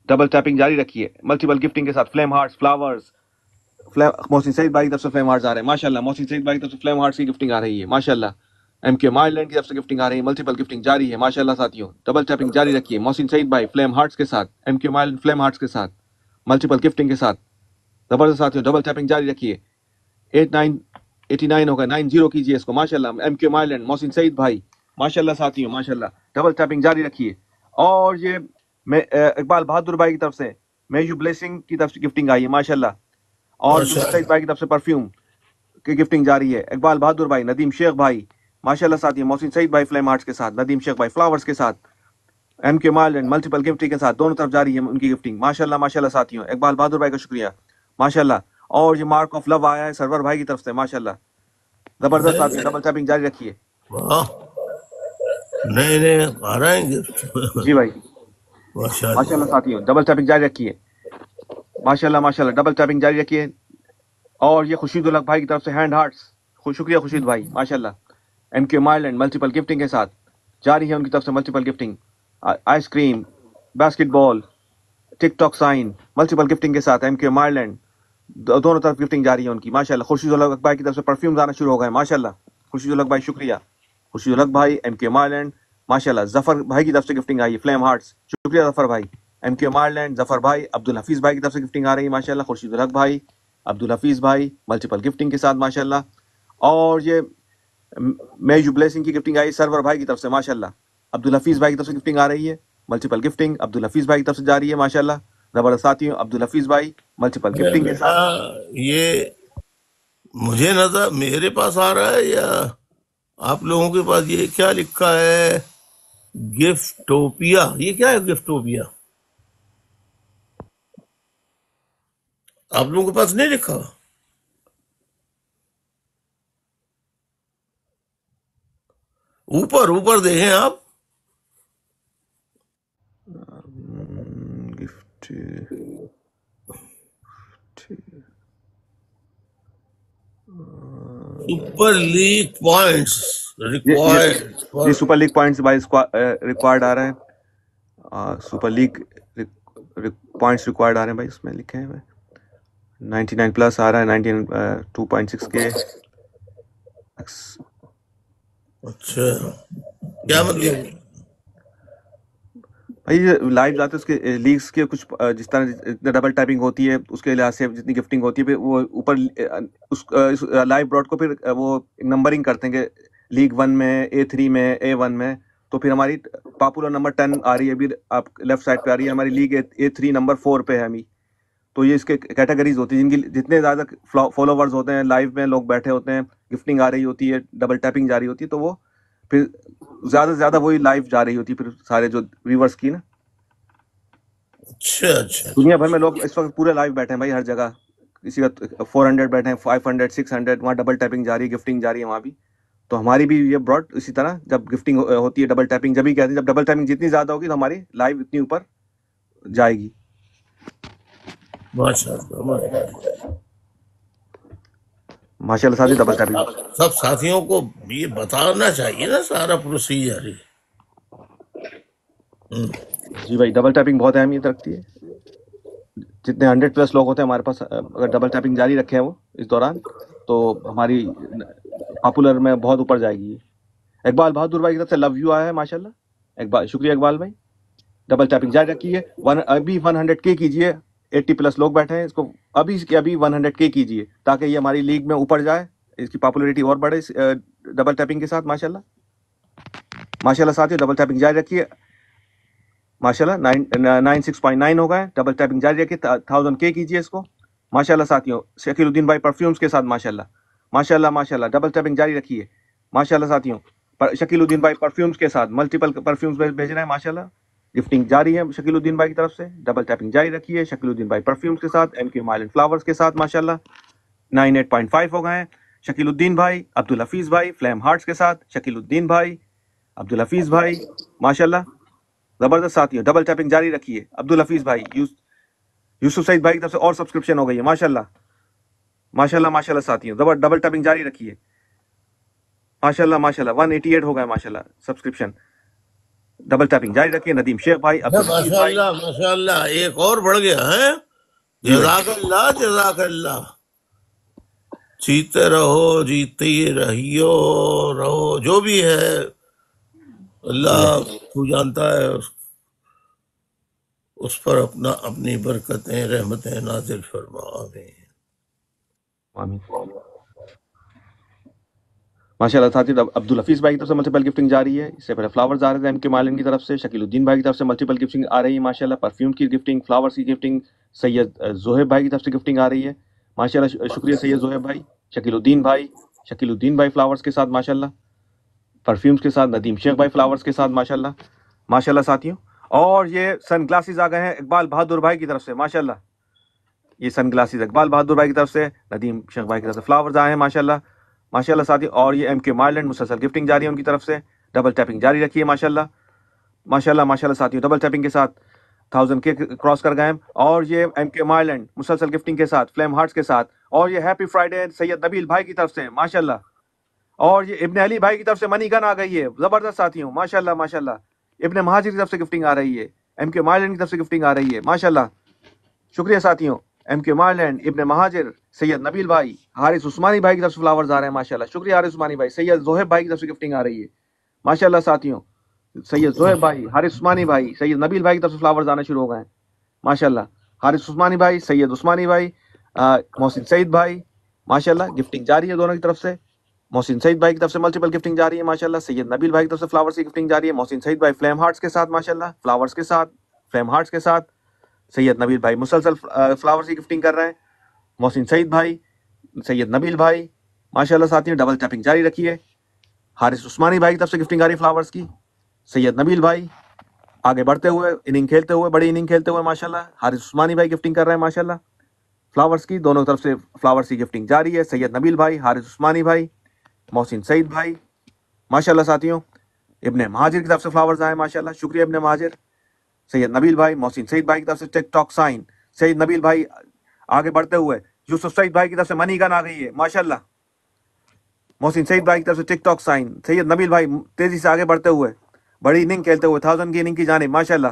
ڈبل ٹیپنگ جاری رکھیے ملٹیپل گفٹنگ کے ساتھ. Flame hearts flowers. Mohsin Saeed بھائی کی طرف سے فلیم ہارٹس آ رہے ہیں ماشاءاللہ. محسن سعید بھائی کی طرف سے فلیم ہارٹس کی گفٹنگ آ رہی ہے ماشاءاللہ. ایم کے مائرلینڈ کی طرف سے گفٹنگ آ رہی ہے. ملٹیپل گفٹنگ جاری ہے ماشاءاللہ ساتھیوں. ڈبل ٹیپنگ جاری رکھیے. محسن سعید بھائی فلیم ہارٹس کے ساتھ. ایم کے مائرلینڈ فلیم ہارٹس کے ساتھ ملٹیپل گفٹنگ کے ساتھ. زبردست ساتھیوں. ڈبل ٹیپنگ جاری رکھیے. 89 ہو گئے. 90 کیجیے اس کو ماشاءاللہ. ایم کے مائرلینڈ محسن سعید بھائی ماشاءاللہ ساتھیوں ماشاءاللہ. ڈبل ٹیپنگ جاری رکھیے. اور یہ اقبال بہادر بھائی کی طرف سے مے یو بلیسنگ کی طرف سے گفٹنگ آئی ہے ماشاءاللہ. اور یوسف سعید بھائی کی طرف سے پرفیوم کی گفٹنگ جاری ہے. اقبال بہادر بھائی، ندیم شیخ بھائی ماشاءاللہ ساتھیوں. محسن سعید بھائی فلیم ہارٹس کے ساتھ. ندیم شیخ بھائی فلاورز کے ساتھ. ایم کے مائرلینڈ ملٹیپل گفٹنگ کے ساتھ. دونوں طرف جاری ہے ان کی گفٹنگ ماشاءاللہ ماشاءاللہ ساتھیوں. اقبال بہادر بھائی کا شکریہ ماشاءاللہ. اور یہ مارک آف لو آیا ہے سرور بھائی کی طرف سے ماشاءاللہ. زبردست ساتھیوں. ڈبل ٹیپنگ جاری رکھیے. نئے آ رہے ہیں گفٹ. جی بھائی ماشاءاللہ. ماشاءاللہ ساتھیوں. ڈبل ٹیپنگ جاری رکھیے ماشاءاللہ ماشاءاللہ. ڈبل ٹیپنگ جاری رکھیے. اور یہ خورشید الحق بھائی کی طرف سے ہینڈ ہارٹس، شکریہ خورشید بھائی ماشاء اللہ. M Q M Ireland multiple gifting کے ساتھ جاری ہے ان کی طرف سے multiple gifting. Ice cream, basketball, TikTok sign, multiple gifting کے ساتھ ایم کیو مائرلینڈ دونوں طرف گفٹنگ جاری ہے ان کی ماشاء اللہ. خورشید الحق بھائی کی طرف سے پرفیومز آنا شروع ہو گئے ماشاء اللہ. خورشید الحق بھائی شکریہ. خورشید الحق بھائی ایم کیو مائرلینڈ ماشاء اللہ. ظفر بھائی کی طرف سے گفٹنگ آئی ہے فلیم ہارٹس، شکریہ ظفر بھائی. ایم کیو مائرلینڈ، ظفر بھائی، عبدالحفیظ بھائی کی طرف سے گفٹنگ آ رہی ہے ماشاء اللہ. خورشید الحق بھائی، عبدالحفیظ بھائی ملٹیپل گفٹنگ کے ساتھ ماشاء اللہ. اور یہ مے یو بلیسنگ کی گفٹنگ آئی سرور بھائی کی طرف سے ماشاء اللہ. عبدالحفیظ بھائی کی طرف سے گفٹنگ آ رہی ہے ملٹیپل گفٹنگ، عبدالحفیظ بھائی کی طرف سے جاری ہے ماشاء اللہ. زبردست ساتھیوں، عبدالحفیظ بھائی ملٹیپل گفٹنگ کے بیٹا ساتھ. یہ مجھے نظر میرے پاس آ رہا ہے یا آپ لوگوں کے پاس یہ کیا لکھا ہے؟ گفٹوپیا. یہ کیا ہے گفٹوپیا؟ آپ لوگوں کے پاس نہیں لکھا؟ اوپر اوپر دیکھیں آپ. گفٹ سپر لیگ پوائنٹس جی ریکوائرڈ سپر لیگ پوائنٹس بائی ریکوائرڈ آ رہے ہیں. سپر لیگ پوائنٹس ریکوائرڈ آ رہے ہیں بھائی، اس میں لکھے ہیں 99 پلس آ رہا ہے 92.6 کے. اچھا کیا مطلب؟ بھائی یہ لائیو آتے ہیں اس کے لیگس کے کچھ جس طرح ڈبل ٹائپنگ ہوتی ہے اس کے لحاظ سے جتنی گفٹنگ ہوتی ہے پھر وہ اوپر اس لائیو براڈ کو پھر وہ نمبرنگ کرتے ہیں کہ لیگ 1 میں، A3 میں، A1 میں. تو پھر ہماری پاپولر نمبر 10 آ رہی ہے ابھی آپ لیفٹ سائڈ پہ آ رہی ہے ہماری لیگ A3 نمبر 4 پہ ہے ابھی. تو یہ اس کے کیٹیگریز ہوتی ہیں جن کی جتنے زیادہ فالوورز ہوتے ہیں لائیو میں، لوگ بیٹھے ہوتے ہیں، گفٹنگ آ رہی ہوتی ہے، ڈبل ٹیپنگ جاری ہوتی ہے، تو وہ پھر زیادہ سے زیادہ وہی لائیو جا رہی ہوتی ہے پھر سارے جو ویورز کی نا. اچھا اچھا دنیا بھر میں لوگ اس وقت پورے لائیو بیٹھے ہیں بھائی ہر جگہ. کسی کا 400 بیٹھے ہیں، 500، 600، وہاں ڈبل ٹیپنگ جاری ہے، گفٹنگ جاری ہے وہاں بھی. تو ہماری بھی یہ براڈ اسی طرح جب گفٹنگ ہوتی ہے ڈبل ٹیپنگ جب ہی کہتے ہیں جب ڈبل ٹیپنگ جتنی زیادہ ہوگی تو ہماری لائیو اتنی اوپر جائے گی. ماشاء اللہ. ماشاء اللہ ساتھی ڈبل ٹیپنگ. سب ساتھیوں کو یہ بتانا چاہیے نا سارا پروسیجر. جی بھائی ڈبل ٹیپنگ بہت اہمیت رکھتی ہے. جتنے 100 پلس لوگ ہوتے ہیں ہمارے پاس، اگر ڈبل ٹیپنگ جاری رکھے ہیں وہ اس دوران تو ہماری پاپولر میں بہت اوپر جائے گی. اقبال بہادر بھائی کی طرف سے لو یو آیا ہے ماشاء اللہ. اقبال شکریہ اقبال بھائی. ڈبل ٹیپنگ جاری رکھیے. ابھی 100K کیجیے. 80 پلس لوگ بیٹھے ہیں، اس کو ابھی 100K کیجیے تاکہ یہ ہماری لیگ میں اوپر جائے، اس کی پاپولیرٹی اور بڑھے ڈبل ٹیپنگ کے ساتھ ماشاء اللہ. ماشاء اللہ ساتھی ڈبل ٹیپنگ جاری رکھیے ماشاء اللہ. 96.9 ہو گئے. ڈبل ٹیپنگ جاری رکھیے. 1000K کیجیے اس کو ماشاء اللہ ساتھیوں. شکیل الدین بھائی پرفیومز کے ساتھ ماشاء اللہ ماشاء اللہ ماشاء اللہ. ڈبل ٹیپنگ جاری رکھیے ماشاء اللہ ساتھیوں. شکیل الدین بھائی پرفیومز کے ساتھ ملٹیپل پرفیومز بھیج رہے ہیں ماشاء اللہ. گفٹنگ جاری ہے شکیل الدین بھائی کی طرف سے. ڈبل ٹیپنگ جاری رکھیے شکیل الدین بھائی پرفیومز کے ساتھ، ایم کیو مائرلینڈ فلاورز کے ساتھ ماشاء اللہ. 98.5 ہو گئے ہیں. شکیل الدین بھائی، عبدالحفیظ بھائی فلیم ہارٹس کے ساتھ. شکیل الدین بھائی، عبدالحفیظ بھائی ماشاء اللہ زبردست ساتھیوں. ڈبل ٹیپنگ جاری رکھیے. عبدالحفیظ بھائی، یوسف سعید بھائی کی طرف سے اور سبسکرپشن ہو گئی ہے ماشاء اللہ ماشاء اللہ ماشاء اللہ ساتھیوں. ڈبل ٹیپنگ جاری رکھیے ماشاء اللہ ماشاء اللہ. 188 ہو گئے ماشاء اللہ سبسکرپشن. ڈبل ٹیپنگ جاری رکھیے. ندیم شیخ بھائی، عبدالحفیظ ماشاء بھائی. اللہ ماشاء اللہ. ایک اور بڑھ گیا ہے. جی بھائی جزاک اللہ جزاک اللہ. جیتے رہو، جیتے ہی رہو جو بھی ہے اللہ تو جانتا ہے، اس پر اپنی برکتیں رحمتیں نازل فرما. آمین ماشاء اللہ ساتھی. عبدالحفیظ بھائی کی طرف سے ملٹیپل گفٹنگ جاری ہے. اس سے پہلے فلاورز آ رہے تھے ایم کے مائرلینڈ کی طرف سے. شکیل الدین بھائی کی طرف سے ملٹیپل گفٹنگ آ رہی ہے ماشاء اللہ. پرفیوم کی گفٹنگ، فلاورز کی گفٹنگ. سید زہیب بھائی کی طرف سے گفٹنگ آ رہی ہے ماشاء اللہ. شکریہ سید زہیب بھائی. شکیل الدین بھائی فلاورز کے ساتھ ماشاء اللہ، پرفیومز کے ساتھ. ندیم شیخ بھائی فلاورز کے ساتھ ماشاء اللہ ماشاء اللہ ساتھیوں. اور یہ سن گلاسز آ گئے ہیں اقبال بہادر بھائی کی طرف سے ماشاء اللہ. یہ سن گلاسز اقبال بہادر بھائی کی طرف سے. ندیم شیخ بھائی کی طرف سے فلاورز آئے ہیں ماشاء اللہ ماشاء اللہ ساتھی. اور یہ ایم کے مائرلینڈ مسلسل گفٹنگ جاری ہے ان کی طرف سے. ڈبل ٹیپنگ جاری رکھیے ماشاء اللہ ماشاء اللہ ماشاء اللہ ساتھی. ڈبل ٹیپنگ کے ساتھ 1000 کے کراس کر گئے ہیں. اور یہ ایم کے مائرلینڈ مسلسل گفٹنگ کے ساتھ فلیم ہارٹس کے ساتھ. اور یہ ہیپی فرائیڈے سید نبیل بھائی کی طرف سے ماشاءاللہ. اور یہ ابن علی بھائی کی طرف سے منی گن آ گئی ہے, زبردست ساتھیوں ماشاءاللہ ماشاءاللہ. ابن مہاجر کی طرف سے گفٹنگ آ رہی ہے, ایم کے مائرلینڈ کی طرف سے گفٹنگ آ رہی ہے ماشاءاللہ. شکریہ ساتھیوں. ایم کے مائرلینڈ, ابن مہاجر, سید نبیل بھائی, حارث عثمانی بھائی کی طرف سے فلاورز آ رہے ہیں ماشاءاللہ. شکریہ حارث عثمانی بھائی. سید زہیب بھائی کی طرف سے گفٹنگ آ رہی ہے ماشاءاللہ ساتھیوں. سید زہیب بھائی, حارث عثمانی بھائی, سید نبیل بھائی کی طرف سے فلاورز آنا شروع ہو گئے ہیں ماشاءاللہ. حارث عثمانی بھائی, سید عثمانی بھائی, محسن سعید بھائی ماشاءاللہ. گفٹنگ جاری ہے دونوں کی طرف سے. محسن سعید بھائی کی طرف سے ملٹیپل گفٹنگ جاری ہے ماشاءاللہ. سید نبیل بھائی کی طرف سے فلاورز کی گفٹنگ جاری ہے. محسن سعید بھائی فلیم ہارٹس کے ساتھ ماشاءاللہ, فلاورز کے ساتھ, فلیم ہارٹس کے ساتھ. سید نبیل بھائی مسلسل فلاورز کی گفٹنگ کر رہے ہیں. محسن سعید بھائی, سید نبیل بھائی ماشاءاللہ ساتھیوں ڈبل ٹیپنگ جاری رکھیے. حارث عثمانی بھائی کی طرف سے گفٹنگ آ رہی ہے فلاورز کی. سید نبیل بھائی آگے بڑھتے ہوئے, اننگ کھیلتے ہوئے, بڑی اننگ کھیلتے ہوئے ماشاءاللہ. حارث عثمانی بھائی گفٹنگ کر رہے ہیں ماشاءاللہ فلاورز کی. دونوں طرف سے فلاورز کی گفٹنگ جاری ہے. سید نبیل بھائی, حارث عثمانی بھائی, محسن سعید بھائی ماشاءاللہ ساتھیوں. ابن مہاجر کی طرف سے فلاورز آئے ماشاءاللہ. شکریہ ابن مہاجر. سید نبیل بھائی, محسن سعید بھائی کی طرف سے ٹک ٹاک سائن. سید نبیل بھائی آگے بڑھتے ہوئے. یوسف سعید بھائی کی طرف سے منی گن آ گئی ہے ماشاءاللہ. محسن سعید بھائی کی طرف سے ٹک ٹاک سائن. سید نبیل بھائی تیزی سے آگے بڑھتے ہوئے, بڑی اننگ کھیلتے ہوئے 1000 کی اننگ کی جانب ماشاءاللہ.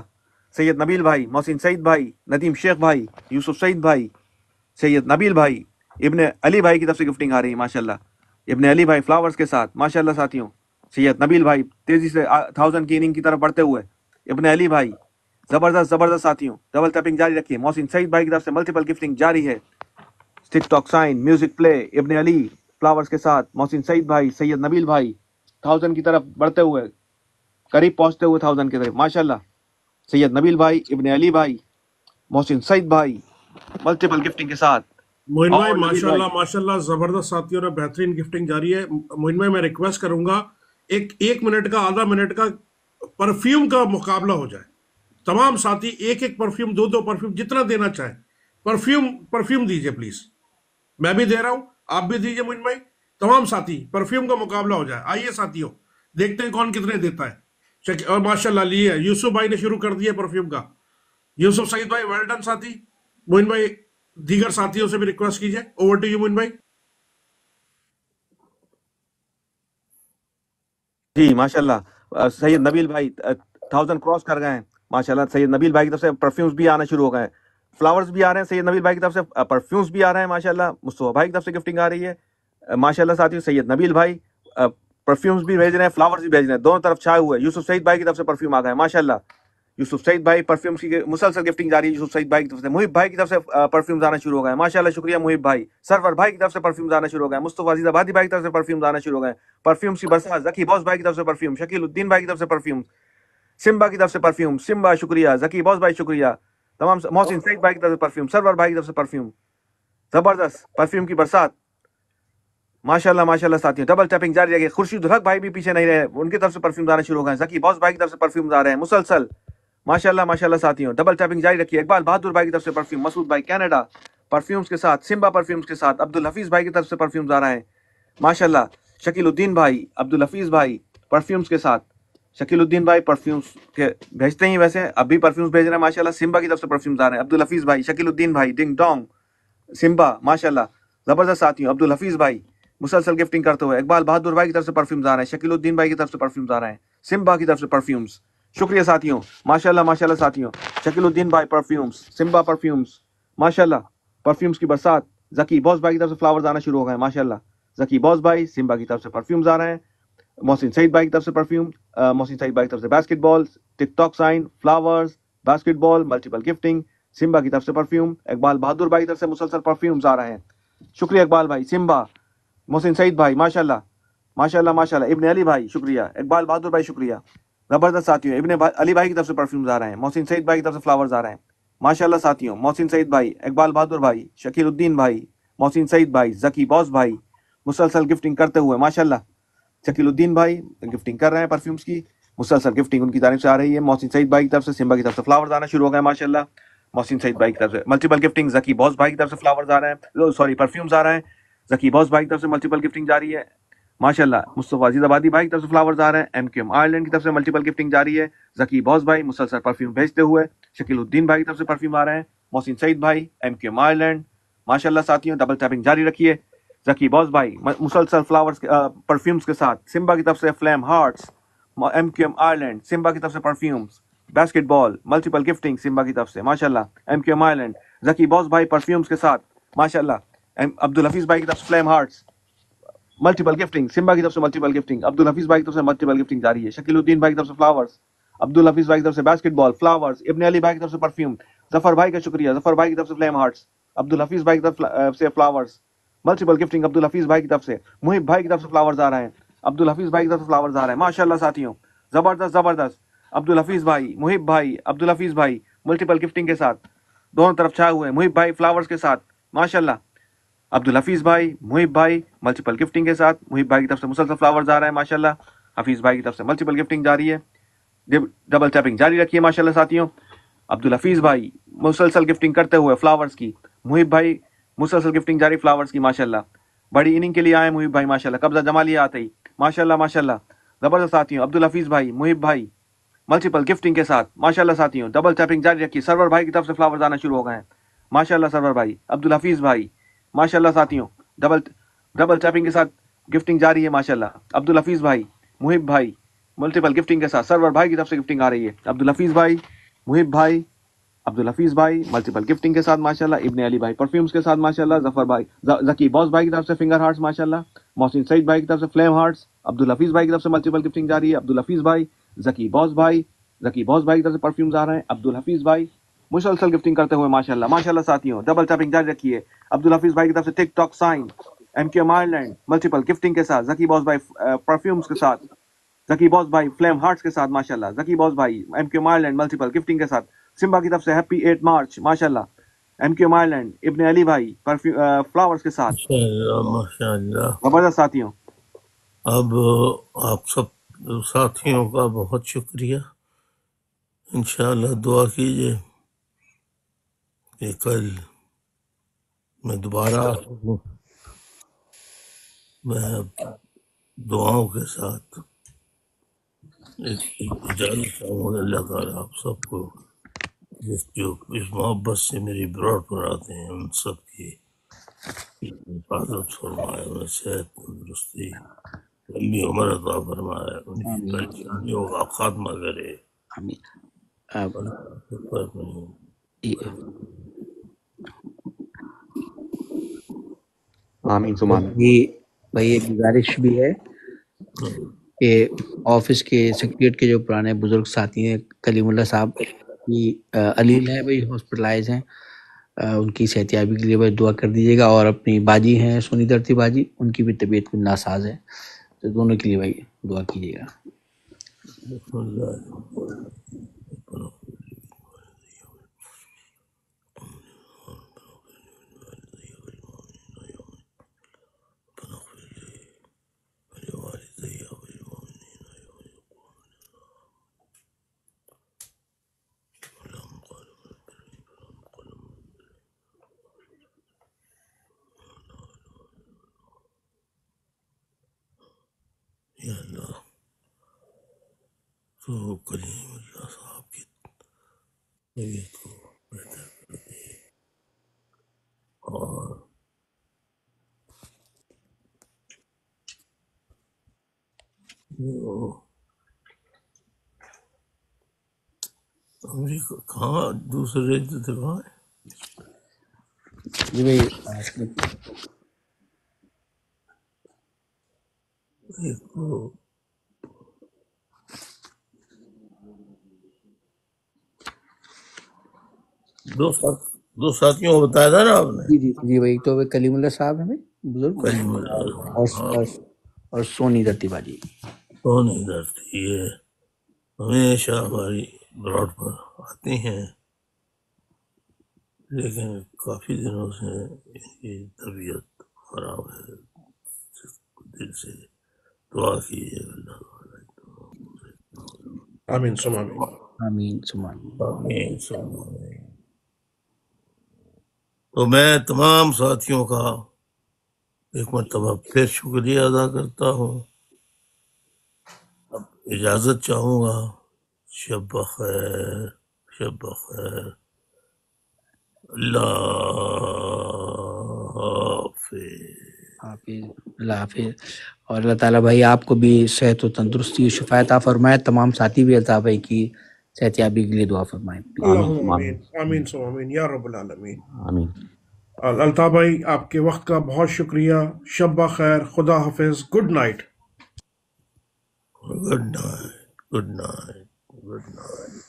سید نبیل بھائی, محسن سعید بھائی, ندیم شیخ بھائی, یوسف سعید بھائی, سید نبیل بھائی, ابن علی بھائی کی طرف سے گفٹنگ آ رہی ہے ماشاءاللہ. ابن علی بھائی فلاورز کے ساتھ ماشاءاللہ ساتھیوں. سید نبیل بھائی تیزی سے 1000 کی اننگ کی طرف بڑھتے ہوئے. ابن علی بھائی زبردست زبردست ساتھیوں, ڈبل ٹیپنگ جاری رکھیے. محسن سعید بھائی کی طرف سے ملٹیپل گفٹنگ جاری ہے. ٹک ٹاک سائن, میوزک پلے. ابن علی فلاورز کے ساتھ محسن سعید بھائی, سید نبیل بھائی 1000 کی طرف بڑھتے ہوئے, قریب پہنچتے ہوئے 1000 کی طرف ماشاءاللہ. سید نبیل بھائی, ابن علی بھائی, محسن سعید بھائی ملٹیپل گفٹنگ کے ساتھ. موہن بھائی اور نبیل بھائی ماشاءاللہ ماشاءاللہ زبردست ساتھیوں نے بہترین گفٹنگ جاری ہے. موہن بھائی میں ریکویسٹ کروں گا ایک منٹ کا, آدھا منٹ کا پرفیوم کا مقابلہ ہو جائے. تمام ساتھی ایک ایک پرفیوم, دو پرفیوم, جتنا دینا چاہیں پرفیوم دیجئے پلیز. میں بھی دے رہا ہوں, آپ بھی دیجئے موہن بھائی. تمام ساتھی پرفیوم کا مقابلہ ہو جائے. آئیے ساتھیوں, دیکھتے ہیں کون کتنے دیتا ہے. اور ماشاءاللہ لیے یوسف بھائی نے شروع کر دیا پرفیوم کا. یوسف سعید بھائی ویل ڈن ساتھی. موہن بھائی دیگر ساتھیوں سے بھی ریکویسٹ کیجئے. اوور ٹو یو موہن بھائی. جی ماشاءاللہ. سید نبیل بھائی 1000 کراس کر گئے ہیں ماشاءاللہ. سید نبیل بھائی کی طرف سے پرفیومز بھی آنا شروع ہو گئے ہیں, فلاورز بھی آ رہے ہیں. سید نبیل بھائی کی طرف سے پرفیومز بھی آ رہے ہیں ماشاءاللہ. مصطفیٰ بھائی کی طرف سے گفٹنگ آ رہی ہے ماشاءاللہ ساتھیوں. سید نبیل بھائی پرفیومز بھی بھیج رہے ہیں, فلاورز بھی بھیج رہے ہیں, دونوں طرف چھائے ہوئے. یوسف سعید بھائی کی طرف سے پرفیوم آ گئے ماشاءاللہ. یوسف سعید بھائی پرفیومز کی مسلسل گفٹنگ جاری ہے یوسف سعید بھائی کی طرف سے. محب بھائی کی طرف سے پرفیومز آنا شروع ہو گئے ماشاءاللہ. شکریہ محب بھائی. سرور بھائی کی طرف سے پرفیومز آنا شروع ہو گئے. مصطفیٰ عزیز آبادی بھائی کی طرف سے پرفیومز آنا شروع ہو گئے. پرفیومز کی برسات. ذکی باس بھائی کی طرف سے پرفیوم. شکیل الدین بھائی کی طرف سے پرفیوم. سمبا کی طرف سے پرفیوم. سمبا شکریہ. ذکی باس بھائی شکریہ. تمام محسن سعید بھائی کی طرف سے پرفیوم. سرور بھائی کی طرف سے پرفیوم. زبردست پرفیوم کی برسات ماشاءاللہ ماشاءاللہ ساتھیوں. ڈبل ٹیپنگ جاری رہے. خورشید الحق بھائی بھی پیچھے نہیں رہے, ان کی طرف سے پرفیومز آنا شروع ہو گئے. ذکی باس بھائی کی طرف سے پرفیومز آ رہے ہیں مسلسل ماشاءاللہ ماشاءاللہ ساتھیوں. ڈبل ٹیپنگ جاری رکھیے. اقبال بہادر بھائی کی طرف سے پرفیوم. مسعود بھائی کینیڈا پرفیومز کے ساتھ. سمبا پرفیومز کے ساتھ. عبدالحفیظ بھائی کی طرف سے پرفیومز آ رہے ہیں ماشاءاللہ. شکیل الدین بھائی, عبدالحفیظ بھائی پرفیومز کے ساتھ. شکیل الدین بھائی پرفیومز کے بھیجتے ہیں ویسے, اب بھی پرفیومز بھیج رہے ہیں ماشاءاللہ. سمبا کی طرف سے پرفیومز آ رہے ہیں. عبدالحفیظ بھائی, شکیل الدین بھائی, ڈنگ ڈونگ, سمبا ماشاءاللہ زبردست ساتھیوں. عبدالحفیظ بھائی مسلسل گفٹنگ کرتے ہوئے. اقبال بہادر بھائی کی طرف سے پرفیومز آ رہے ہیں. شکیل الدین بھائی کی طرف سے پرفیومز آ رہے ہیں. سمبا کی طرف سے پرفیومز. شکریہ ساتھیوں ماشاءاللہ ماشاءاللہ ساتھیوں. شکیل الدین بھائی پرفیومز, سمبا پرفیومز ماشاءاللہ. پرفیومز کی برسات. ذکی باس بھائی کی طرف سے فلاورز آنا شروع ہو گئے ماشاءاللہ. ذکی باس بھائی, سمبا کی طرف سے پرفیومز آ رہے ہیں. محسن سعید بھائی کی طرف سے پرفیوم. محسن سعید بھائی کی طرف سے باسکٹ بال, TikTok sign, flowers, basket بال, ملٹیپل گفٹنگ. سمبا کی طرف سے پرفیوم. اقبال بہادر بھائی کی طرف سے مسلسل پرفیومز آ رہے ہیں. شکریہ اقبال بھائی. سمبا, محسن سعید بھائی ماشاءاللہ ماشاءاللہ ماشاءاللہ. ابن علی بھائی شکریہ. اقبال بہادر بھائی شکریہ. زبردست ساتھیوں. ابن علی بھائی کی طرف سے پرفیومز آ رہے ہیں. محسن سعید بھائی کی طرف سے فلاورز آ رہے ہیں ماشاءاللہ ساتھیوں. محسن سعید بھائی, اقبال بہادر بھائی, شکیل الدین بھائی, محسن سعید بھائی, ذکی باس بھائی مسلسل گفٹنگ کرتے ہوئے ماشاءاللہ. شکیل الدین بھائی گفٹنگ کر رہے ہیں پرفیومز کی, مسلسل گفٹنگ ان کی جانب سے آ رہی ہے. محسن سعید بھائی کی طرف سے سمبا کی طرف سے فلاورز آنا شروع ہو گئے ماشاءاللہ. محسن سعید بھائی کی طرف سے ملٹیپل گفٹنگ. ذکی باس بھائی کی طرف سے فلاورز آ رہے ہیں, سوری پرفیومز آ رہے ہیں. ذکی باس بھائی کی طرف سے ملٹیپل گفٹنگ جاری ہے. ماشاءاللہ. مصطفیٰ عزیز آبادی بھائی کی طرف سے فلاورز آ رہے ہیں. ایم کیو ایم آئرلینڈ کی طرف سے ملٹیپل گفٹنگ جاری ہے. ذکی باس بھائی مسلسل پرفیوم بھیجتے ہوئے. شکیل الدین بھائی کی طرف سے پرفیوم آ رہے ہیں. محسن سعید بھائی ایم کیو ایم آئرلینڈ ماشاءاللہ ساتھیوں ڈبل ٹیپنگ جاری رکھیے. ذکی باس بھائی مسلسل فلاورز پرفیومز کے ساتھ. سمبا کی طرف سے flame hearts M Q M Ireland. Simba کی طرف سے perfumes basketball multiple gifting Simba کی طرف سے ماشاءاللہ. M Q M Ireland Zaki boss بھائی پرفیومز کے ساتھ ماشاءاللہ. عبدالحفیظ بھائی کی طرف سے flame hearts multiple gifting. Simba کی طرف سے ملٹیپل گفٹنگ. عبدالحفیظ بھائی کی طرف سے ملٹیپل گفٹنگ جاری ہے. شکیل الدین بھائی کی طرف سے فلاورز. عبدالحفیظ بھائی کی طرف سے باسکٹ بال فلاورز. ابن علی بھائی کی طرف سے پرفیوم. ظفر بھائی کا شکریہ. ظفر بھائی کی طرف سے فلیم ہارٹس. عبدالحفیظ بھائی کی طرف سے فلاورز ملٹیپل گفٹنگ. عبدالحفیظ بھائی کی طرف سے. محب بھائی کی طرف سے فلاورز آ رہے ہیں. عبدالحفیظ بھائی کی طرف سے فلاورز آ رہے ہیں ماشاءاللہ ساتھیوں. زبردست زبردست. عبدالحفیظ بھائی محب بھائی عبدالحفیظ بھائی ملٹیپل گفٹنگ کے ساتھ دونوں طرف چھائے ہوئے. محب بھائی فلاورز کے ساتھ ماشاءاللہ. عبدالحفیظ بھائی محب بھائی ملٹیپل گفٹنگ کے ساتھ. محب بھائی کی طرف سے مسلسل فلاورز آ رہے ہیں ماشاءاللہ. حفیظ بھائی کی طرف سے ملٹیپل گفٹنگ جاری ہے. ڈبل ٹیپنگ جاری رکھیے ماشاءاللہ ساتھیوں. عبدالحفیظ بھائی مسلسل گفٹنگ کرتے ہوئے فلاورز کی. محب بھائی مسلسل گفٹنگ جاری فلاورز کی ماشاءاللہ. بڑی اننگ کے لیے آئے محب بھائی ماشاءاللہ. قبضہ جما لیا آتے ہی ماشاءاللہ ماشاءاللہ. زبردست ساتھیوں. عبدالحفیظ بھائی محب بھائی ملٹیپل گفٹنگ کے ساتھ ماشاءاللہ ساتھیوں. ڈبل ٹیپنگ جاری رکھیے. سرور بھائی کی طرف سے فلاورز آنا شروع ہو گئے ہیں ماشاءاللہ. سرور بھائی عبدالحفیظ بھائی ماشاءاللہ ساتھیوں. ڈبل ٹیپنگ کے ساتھ گفٹنگ جاری ہے ماشاءاللہ. عبدالحفیظ بھائی محب بھائی ملٹیپل گفٹنگ کے ساتھ. سرور بھائی کی طرف سے گفٹنگ آ رہی ہے. عبدالحفیظ بھائی محب بھائی عبدالحفیظ بھائی ملٹیپل گفٹنگ کے ساتھ ماشاءاللہ. ابن علی بھائی پرفیومز کے ساتھ ماشاءاللہ. ظفر بھائی ذکی باس بھائی کی طرف سے فنگر ہارٹس ماشاءاللہ. محسن سعید بھائی کی طرف سے فلیم ہارٹس. عبدالحفیظ بھائی کی طرف سے ملٹیپل گفٹنگ جاری ہے. عبدالحفیظ بھائی ذکی باس بھائی کی طرف سے پرفیومز آ رہے ہیں. عبدالحفیظ بھائی مسلسل گفٹنگ کرتے ہوئے ماشاءاللہ ماشاءاللہ ساتھیوں. ڈبل ٹیپنگ جاری رکھیے. عبدالحفیظ بھائی کی طرف سے TikTok sign M Q M Ireland multiple gifting کے ساتھ. ذکی باس بھائی پرفیومز کے ساتھ. ذکی باس بھائی فلیم ہارٹس کے ساتھ ماشاءاللہ. ذکی باس بھائی M Q M Ireland multiple gifting کے ساتھ. سمبا کی طرف سے ہیپی 8 مارچ ماشاءاللہ. ایم کیو ایم آئرلینڈ ابن علی بھائی فلاورز کے ساتھ ماشاءاللہ. زبردست ساتھیوں. اب آپ سب ساتھیوں کا بہت شکریہ. انشاءاللہ دعا کیجیے کہ کل میں دوبارہ آ سکوں. میں دعاؤں کے ساتھ اجازت چاہوں گا. اللہ تعالیٰ آپ سب کو جو اس محبت سے میری براڈ پر آتے ہیں ان سب کی حفاظت فرمائے. انہیں صحت تندرستی لمبی عمر عطا فرمائے. ان کی آمین پریشانیوں کا خاتمہ کرے. آمین. آمین ثم آمین. بھائی ایک گزارش بھی ہے کہ آفس کے سیکریٹریٹ کے جو پرانے بزرگ ساتھی ہیں کلیم اللہ صاحب کی علیل ہیں بھائی ہاسپٹلائز ہیں. ان کی صحتیابی کے لیے بھائی دعا کر دیجیے گا. اور اپنی باجی ہیں سونی درتی باجی, ان کی بھی طبیعت کچھ ناساز ہے, تو دونوں کے لیے بھائی دعا کیجیے گا. یا اللہ تو کلیم اللہ صاحب کی طبیعت کو بہتر کر دے. اور امریکہ کہاں دوسرے تھے کہاں ہے جی بھائی ایک تو دو ساتھیوں کو بتایا تھا نا آپ نے. جی بھائی تو کلیم اللہ صاحب ہیں بزرگ, کلیم اللہ اور سونی درتی باجی. سونی درتی یہ ہمیشہ ہماری براڈ پر آتی ہیں, لیکن کافی دنوں سے ان کی طبیعت خراب ہے. دل سے دعا کیجیے اللہ آمین ثم آمین. آمین ثم آمین. تو میں تمام ساتھیوں کا ایک مرتبہ پھر شکریہ ادا کرتا ہوں. اب اجازت چاہوں گا. شب بخیر، شب بخیر، اللہ حافظ. حافظ. اللہ حافظ. اور اللہ تعالیٰ بھائی آپ کو بھی صحت و تندرستی و شفا عطا فرمائے. تمام ساتھی بھی الطاف بھائی کی صحت یابی کے لیے دعا فرمائیں. اللہم آمین آمین سو آمین یا رب العالمین. آمین. الطاف بھائی آپ کے وقت کا بہت شکریہ. شب بخیر، خدا حافظ، good night. Good night, good night, good night.